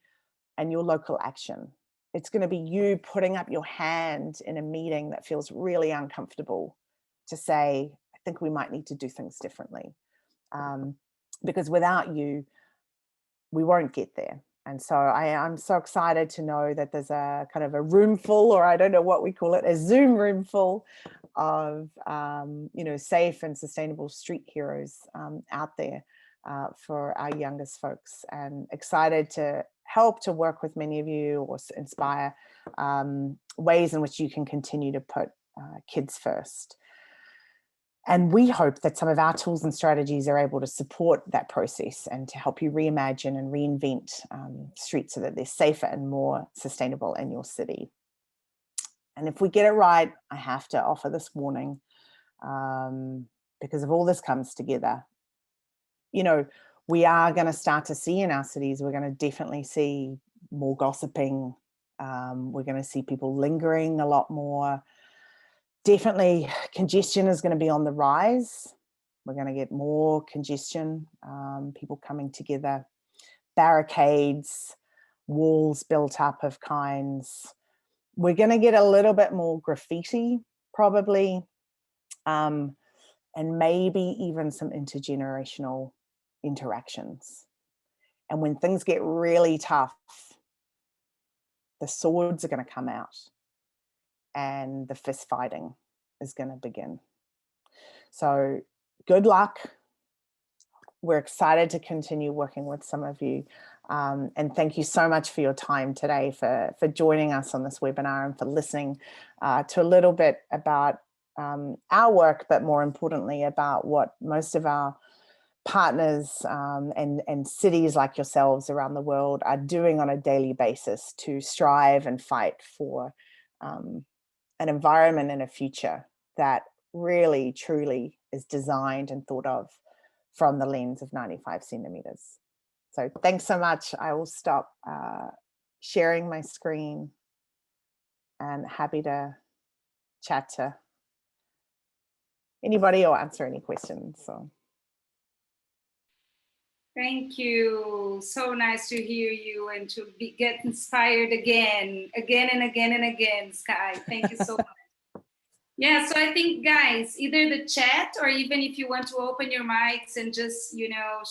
and your local action. It's going to be you putting up your hand in a meeting that feels really uncomfortable to say, I think we might need to do things differently. Because without you, we won't get there. And so I'm so excited to know that there's a kind of a room full, or I don't know what we call it, a Zoom room full of, safe and sustainable street heroes out there for our youngest folks, and excited to help to work with many of you or inspire ways in which you can continue to put kids first. And we hope that some of our tools and strategies are able to support that process and to help you reimagine and reinvent streets so that they're safer and more sustainable in your city. And if we get it right, I have to offer this warning, because if all this comes together, we are going to start to see in our cities, we're going to definitely see more gossiping. We're going to see people lingering a lot more. Definitely congestion is going to be on the rise. We're going to get more congestion, people coming together, barricades, walls built up of kinds. We're going to get a little bit more graffiti, probably, and maybe even some intergenerational interactions. And when things get really tough, the swords are going to come out, and the fist fighting is going to begin. So good luck. We're excited to continue working with some of you. And thank you so much for your time today, for joining us on this webinar, and for listening to a little bit about our work, but more importantly about what most of our partners and cities like yourselves around the world are doing on a daily basis to strive and fight for an environment and a future that really, truly is designed and thought of from the lens of 95 centimeters. So thanks so much. I will stop sharing my screen and happy to chat to anybody or answer any questions. So. Thank you. So nice to hear you and to get inspired again and again, Sky. Thank you so much. Yeah, so I think, guys, either the chat or even if you want to open your mics and just,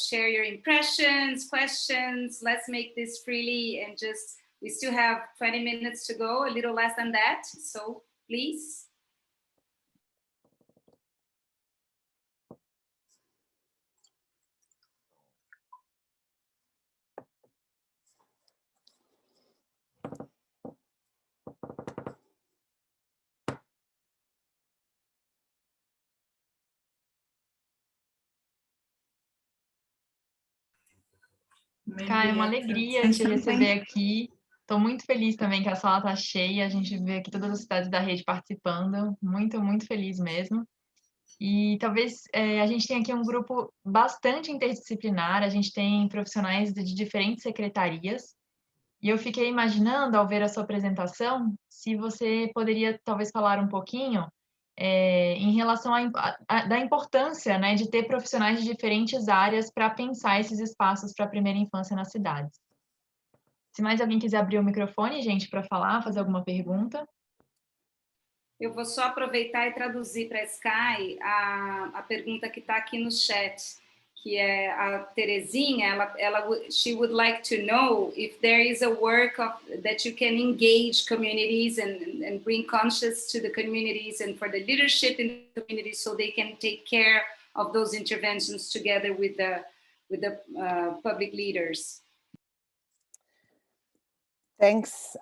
share your impressions, questions, let's make this freely and we still have 20 minutes to go, a little less than that. So please. Cara, é uma alegria te receber aqui. Estou muito feliz também que a sala está cheia. A gente vê aqui todas as cidades da rede participando. Muito, muito feliz mesmo. E talvez a gente tenha aqui um grupo bastante interdisciplinar. A gente tem profissionais de diferentes secretarias. E eu fiquei imaginando, ao ver a sua apresentação, se você poderia talvez falar um pouquinho em relação da importância, né, de ter profissionais de diferentes áreas para pensar esses espaços para a primeira infância nas cidades. Se mais alguém quiser abrir o microfone, gente, para falar, fazer alguma pergunta. Eu vou só aproveitar e traduzir para a Sky a pergunta que está aqui no chat, que é a Terezinha, she would like to know if there is a work that you can engage communities and bring conscious to the communities and for the leadership in the community so they can take care of those interventions together with the public leaders. Thanks,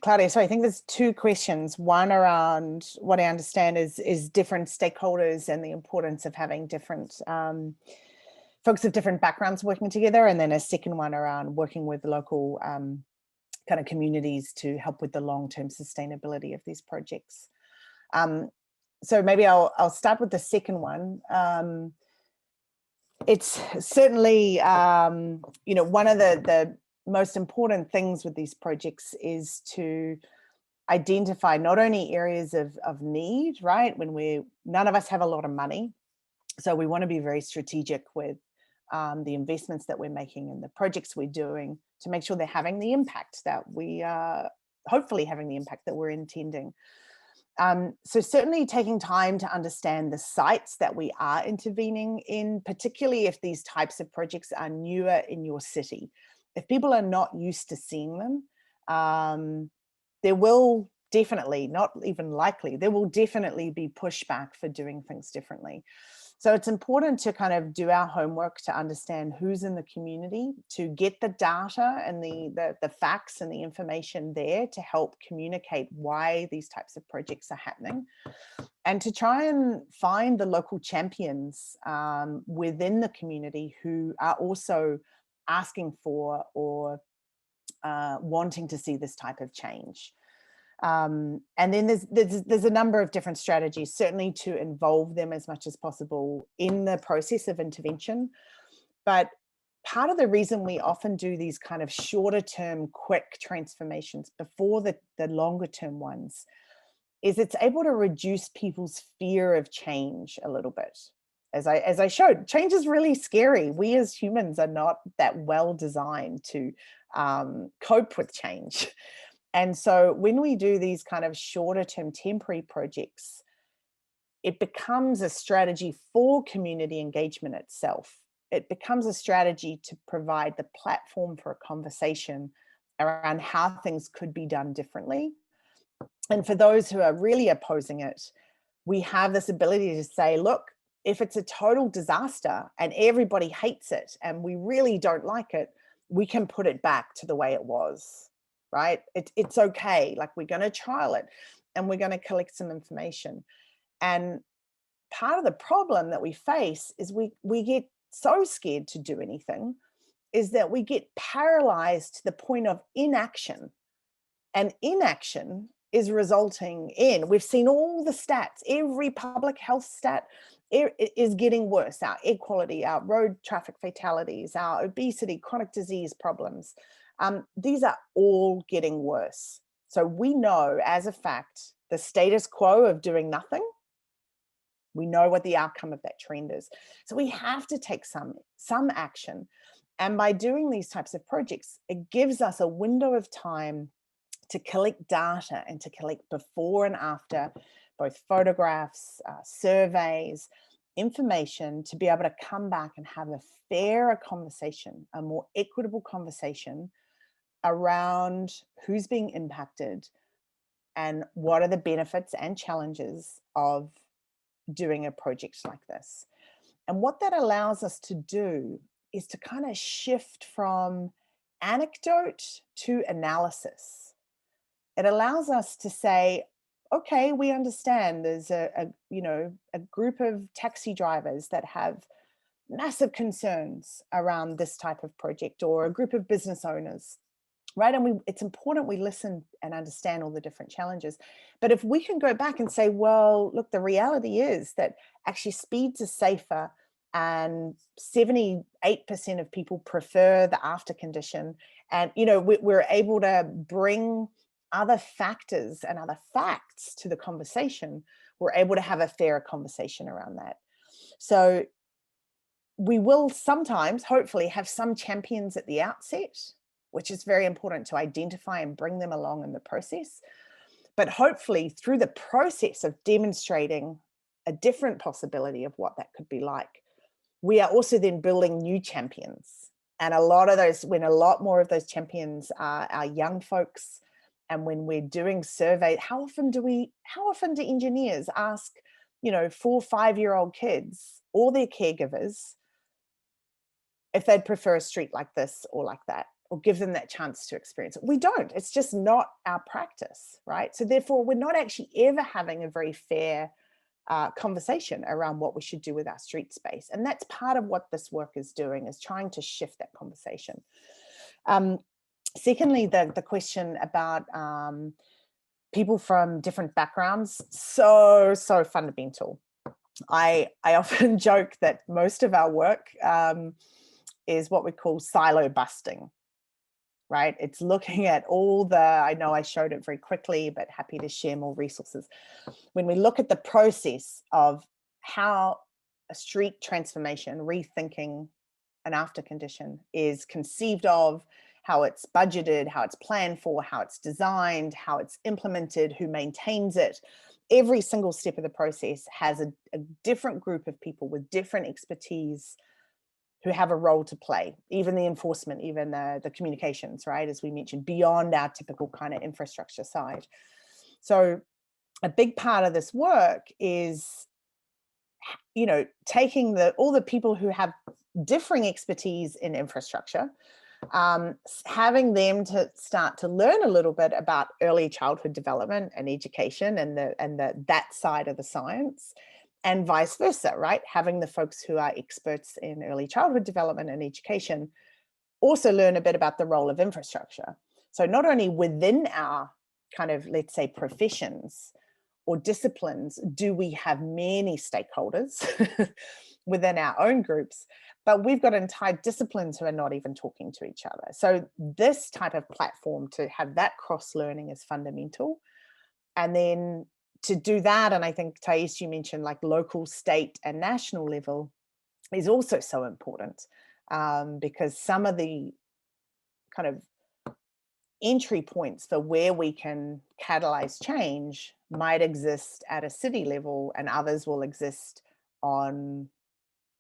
Claudia. So I think there's two questions. One around what I understand is different stakeholders and the importance of having different folks of different backgrounds working together. And then a second one around working with local kind of communities to help with the long-term sustainability of these projects. So maybe I'll start with the second one. It's certainly, one of the most important things with these projects is to identify not only areas of need, right? None of us have a lot of money. So we want to be very strategic with the investments that we're making and the projects we're doing to make sure they're having the impact that we are, hopefully having the impact that we're intending. So certainly taking time to understand the sites that we are intervening in, particularly if these types of projects are newer in your city. If people are not used to seeing them, there will definitely, not even likely, there will definitely be pushback for doing things differently. So it's important to kind of do our homework to understand who's in the community, to get the data and the facts and the information there to help communicate why these types of projects are happening, and to try and find the local champions within the community who are also asking for or wanting to see this type of change. And then there's a number of different strategies, certainly to involve them as much as possible in the process of intervention. But part of the reason we often do these kind of shorter term, quick transformations before the longer term ones is it's able to reduce people's fear of change a little bit. As I showed, change is really scary. We as humans are not that well designed to cope with change. And so when we do these kind of shorter term temporary projects, it becomes a strategy for community engagement itself. It becomes a strategy to provide the platform for a conversation around how things could be done differently. And for those who are really opposing it, we have this ability to say, look, if it's a total disaster and everybody hates it and we really don't like it, we can put it back to the way it was. Right? It's okay. Like, we're going to trial it and we're going to collect some information. And part of the problem that we face is we get so scared to do anything is that we get paralyzed to the point of inaction. And inaction is resulting in, we've seen all the stats, every public health stat, is getting worse. Our air quality, our road traffic fatalities, our obesity, chronic disease problems, these are all getting worse. So we know as a fact, the status quo of doing nothing, we know what the outcome of that trend is. So we have to take some action. And by doing these types of projects, it gives us a window of time to collect data and to collect before and after, both photographs, surveys, information, to be able to come back and have a fairer conversation, a more equitable conversation around who's being impacted and what are the benefits and challenges of doing a project like this. And what that allows us to do is to kind of shift from anecdote to analysis. It allows us to say, okay, we understand there's a group of taxi drivers that have massive concerns around this type of project, or a group of business owners, right? And it's important we listen and understand all the different challenges. But if we can go back and say, well, look, the reality is that actually speeds are safer, and 78% of people prefer the after condition. And, we're able to bring other factors and other facts to the conversation. We're able to have a fairer conversation around that. So we will sometimes, hopefully, have some champions at the outset, which is very important to identify and bring them along in the process. But hopefully through the process of demonstrating a different possibility of what that could be like, we are also then building new champions. And when a lot more of those champions are our young folks, and when we're doing surveys, how often do engineers ask, 4 or 5-year-old kids or their caregivers if they'd prefer a street like this or like that, or give them that chance to experience it? We don't. It's just not our practice, right? So therefore, we're not actually ever having a very fair conversation around what we should do with our street space. And that's part of what this work is doing, is trying to shift that conversation. Secondly, the question about people from different backgrounds, so fundamental. I often joke that most of our work is what we call silo busting, right? It's looking at I know I showed it very quickly, but happy to share more resources. When we look at the process of how a street transformation, rethinking an after condition is conceived of, how it's budgeted, how it's planned for, how it's designed, how it's implemented, who maintains it. Every single step of the process has a different group of people with different expertise who have a role to play, even the enforcement, even the communications, right? As we mentioned, beyond our typical kind of infrastructure side. So a big part of this work is, taking all the people who have differing expertise in infrastructure, having them to start to learn a little bit about early childhood development and education and that side of the science, and vice versa, right? Having the folks who are experts in early childhood development and education also learn a bit about the role of infrastructure. So not only within our kind of, let's say, professions or disciplines do we have many stakeholders within our own groups, but we've got entire disciplines who are not even talking to each other. So this type of platform, to have that cross-learning, is fundamental. And then to do that, and I think, Thais, you mentioned like local, state, and national level is also so important, because some of the kind of entry points for where we can catalyze change might exist at a city level, and others will exist on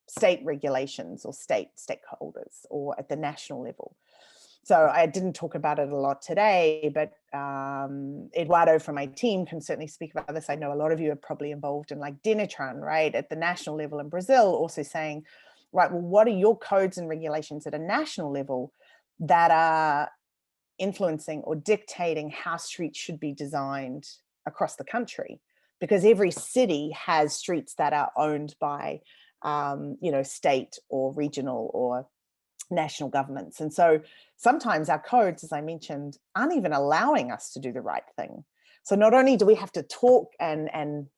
state regulations or state stakeholders, or at the national level. So I didn't talk about it a lot today, but Eduardo from my team can certainly speak about this. I know a lot of you are probably involved in like Denatran, right, at the national level in Brazil, also saying, right, well, what are your codes and regulations at a national level that are influencing or dictating how streets should be designed across the country? Because every city has streets that are owned by state or regional or national governments. And so sometimes our codes, as I mentioned, aren't even allowing us to do the right thing. So not only do we have to talk and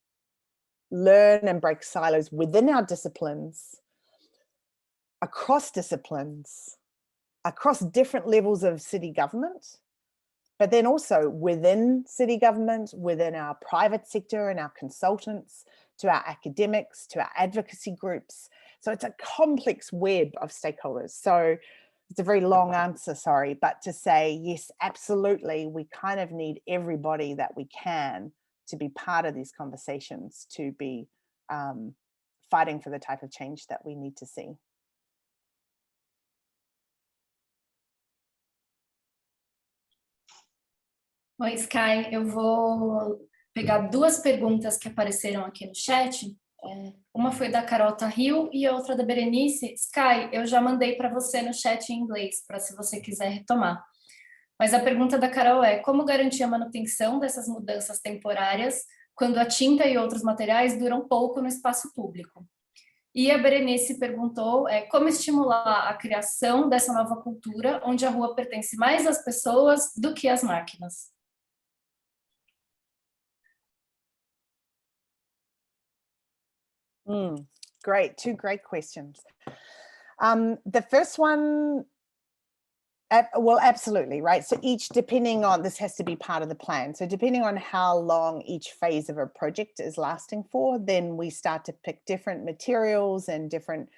learn and break silos within our disciplines, across disciplines, across different levels of city government, but then also within city government, within our private sector and our consultants, to our academics, to our advocacy groups. So it's a complex web of stakeholders. So it's a very long answer, sorry, but to say, yes, absolutely, we kind of need everybody that we can to be part of these conversations, to be fighting for the type of change that we need to see. Oi, Sky, eu vou pegar duas perguntas que apareceram aqui no chat. Uma foi da Carol Rio e a outra da Berenice. Sky, eu já mandei para você no chat em inglês, para se você quiser retomar. Mas a pergunta da Carol é: como garantir a manutenção dessas mudanças temporárias quando a tinta e outros materiais duram pouco no espaço público? E a Berenice perguntou como estimular a criação dessa nova cultura onde a rua pertence mais às pessoas do que às máquinas. Great, two great questions. The first one, well, absolutely, right? So each, depending on, this has to be part of the plan. So depending on how long each phase of a project is lasting for, then we start to pick different materials and different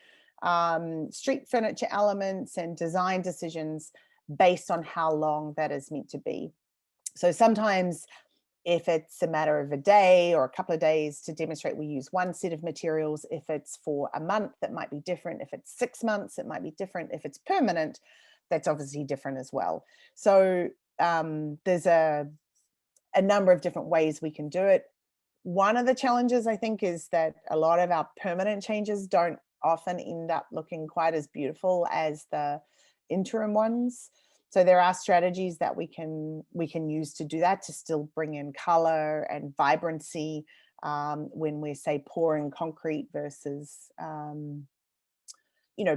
street furniture elements and design decisions based on how long that is meant to be. So sometimes if it's a matter of a day or a couple of days to demonstrate, we use one set of materials. If it's for a month, that might be different. If it's 6 months, it might be different. If it's permanent, that's obviously different as well. So there's a number of different ways we can do it. One of the challenges, I think, is that a lot of our permanent changes don't often end up looking quite as beautiful as the interim ones. So there are strategies that we can use to do that, to still bring in color and vibrancy when we're, say, pouring concrete versus,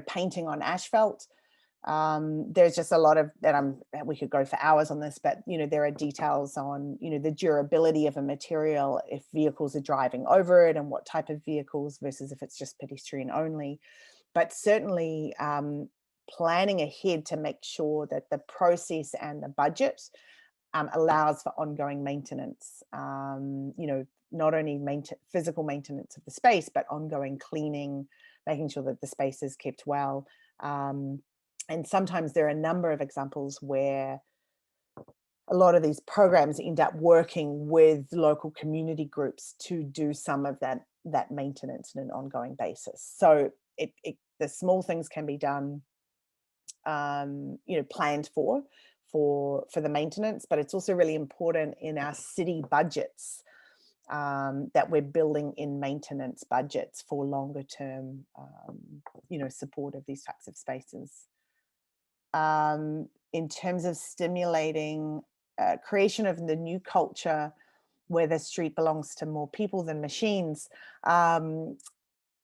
painting on asphalt. There's just a lot of we could go for hours on this, but there are details on the durability of a material, if vehicles are driving over it and what type of vehicles versus if it's just pedestrian only. But certainly planning ahead to make sure that the process and the budget allows for ongoing maintenance, not only physical maintenance of the space, but ongoing cleaning, making sure that the space is kept well. And sometimes there are a number of examples where a lot of these programs end up working with local community groups to do some of that maintenance on an ongoing basis. So the small things can be done, planned for the maintenance, but it's also really important in our city budgets that we're building in maintenance budgets for longer term, support of these types of spaces. In terms of stimulating creation of the new culture where the street belongs to more people than machines,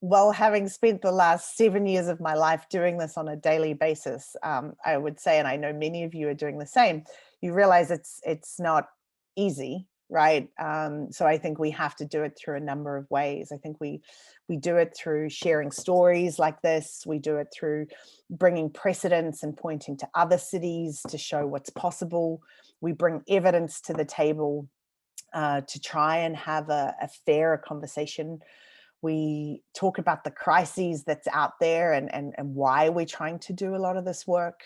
well, having spent the last 7 years of my life doing this on a daily basis, I would say, and I know many of you are doing the same, you realize it's not easy, right? So I think we have to do it through a number of ways. I think we do it through sharing stories like this. We do it through bringing precedents and pointing to other cities to show what's possible. We bring evidence to the table to try and have a fairer conversation. We talk about the crises that's out there and why we're trying to do a lot of this work.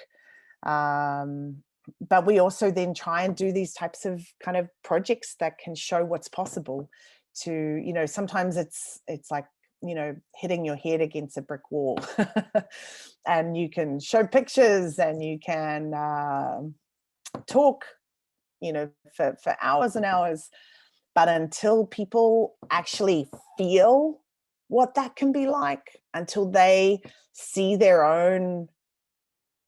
But we also then try and do these types of kind of projects that can show what's possible to, sometimes it's like, hitting your head against a brick wall and you can show pictures and you can talk, for hours and hours, but until people actually feel what that can be like, until they see their own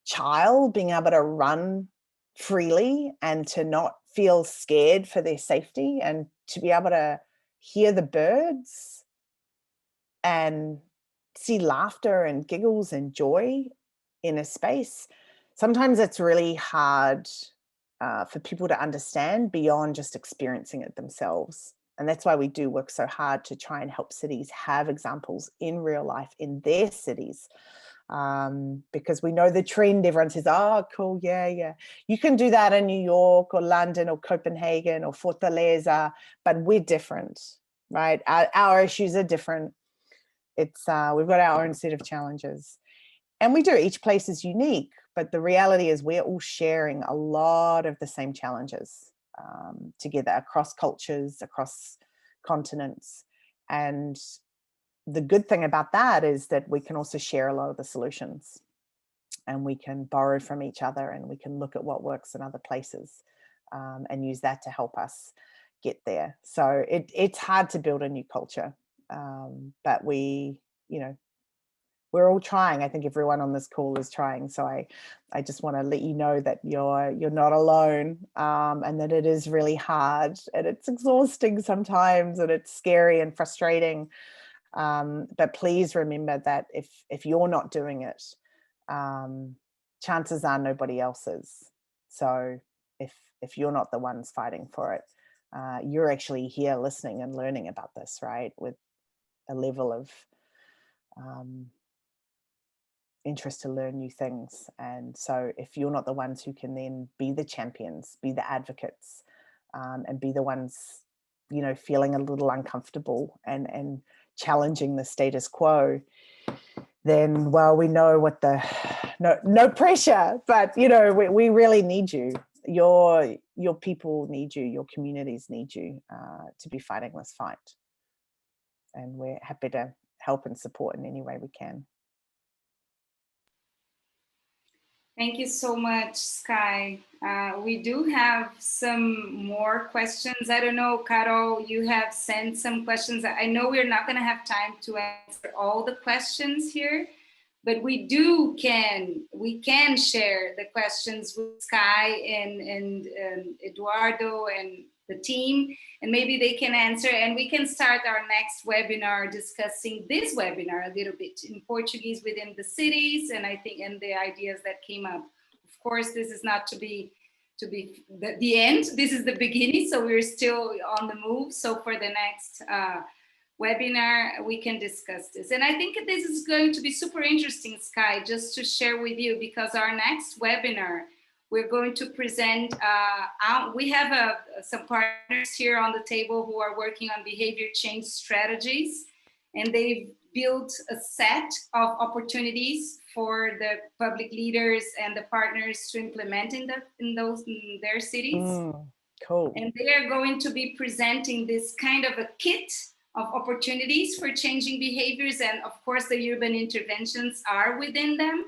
child being able to run freely and to not feel scared for their safety and to be able to hear the birds and see laughter and giggles and joy in a space, sometimes it's really hard for people to understand beyond just experiencing it themselves. And that's why we do work so hard to try and help cities have examples in real life in their cities. Because we know the trend, everyone says, oh, cool, yeah. You can do that in New York or London or Copenhagen or Fortaleza, but we're different, right? Our issues are different. It's we've got our own set of challenges. And we do, each place is unique, but the reality is we're all sharing a lot of the same challenges together across cultures, across continents. And the good thing about that is that we can also share a lot of the solutions, and we can borrow from each other, and we can look at what works in other places and use that to help us get there. So it's hard to build a new culture, but we're all trying. I think everyone on this call is trying. So I just want to let you know that you're not alone, and that it is really hard, and it's exhausting sometimes, and it's scary and frustrating. But please remember that if you're not doing it, chances are nobody else is. So if you're not the ones fighting for it, you're actually here listening and learning about this, right? With a level of interest to learn new things. And so if you're not the ones who can then be the champions, be the advocates, and be the ones, feeling a little uncomfortable and challenging the status quo, then, well, we know what no pressure, but we really need you. Your people need you, your communities need you to be fighting this fight. And we're happy to help and support in any way we can. Thank you so much, Sky. We do have some more questions. I don't know, Carol, you have sent some questions. I know we're not going to have time to answer all the questions here, but we can share the questions with Sky and Eduardo and the team, and maybe they can answer, and we can start our next webinar discussing this webinar a little bit in Portuguese within the cities, and I think and the ideas that came up. Of course, this is not to be the end. This is the beginning, so we're still on the move. So for the next webinar, we can discuss this. And I think this is going to be super interesting, Sky, just to share with you, because our next webinar, we're going to present, we have some partners here on the table who are working on behavior change strategies, and they've built a set of opportunities for the public leaders and the partners to implement in their cities. Cool. And they are going to be presenting this kind of a kit of opportunities for changing behaviors, and of course the urban interventions are within them.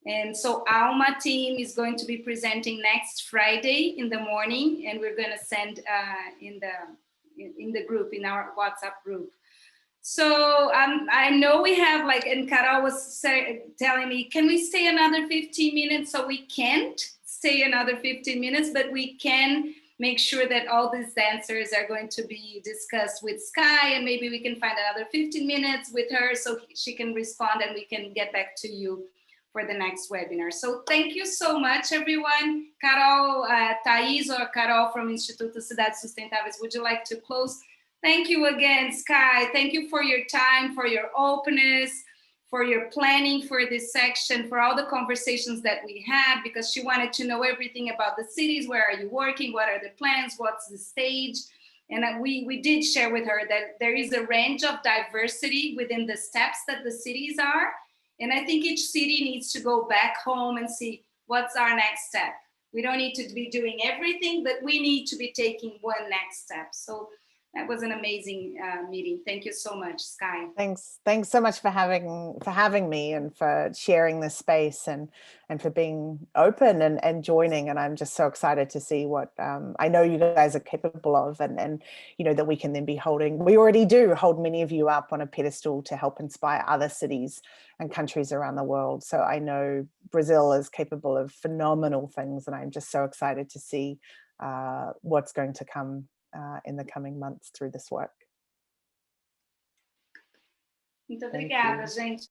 And so Alma team is going to be presenting next Friday in the morning, and we're going to send in the group, in our WhatsApp group. So I know we have, like, and Carol was telling me, can we stay another 15 minutes? So we can't stay another 15 minutes, but we can make sure that all these answers are going to be discussed with Sky, and maybe we can find another 15 minutes with her so she can respond, and we can get back to you for the next webinar. So thank you so much, everyone. Carol, Thais or Carol from Instituto Cidades Sustentáveis, would you like to close? Thank you again, Sky. Thank you for your time, for your openness, for your planning for this section, for all the conversations that we had, because she wanted to know everything about the cities. Where are you working? What are the plans? What's the stage? And we did share with her that there is a range of diversity within the steps that the cities are. And I think each city needs to go back home and see what's our next step. We don't need to be doing everything, but we need to be taking one next step. So that was an amazing meeting. Thank you so much, Sky. Thanks so much for having me, and for sharing this space, and for being open and joining. And I'm just so excited to see what I know you guys are capable of, and that we can then be holding. We already do hold many of you up on a pedestal to help inspire other cities and countries around the world. So I know Brazil is capable of phenomenal things, and I'm just so excited to see what's going to come in the coming months through this work. Muito obrigada, gente.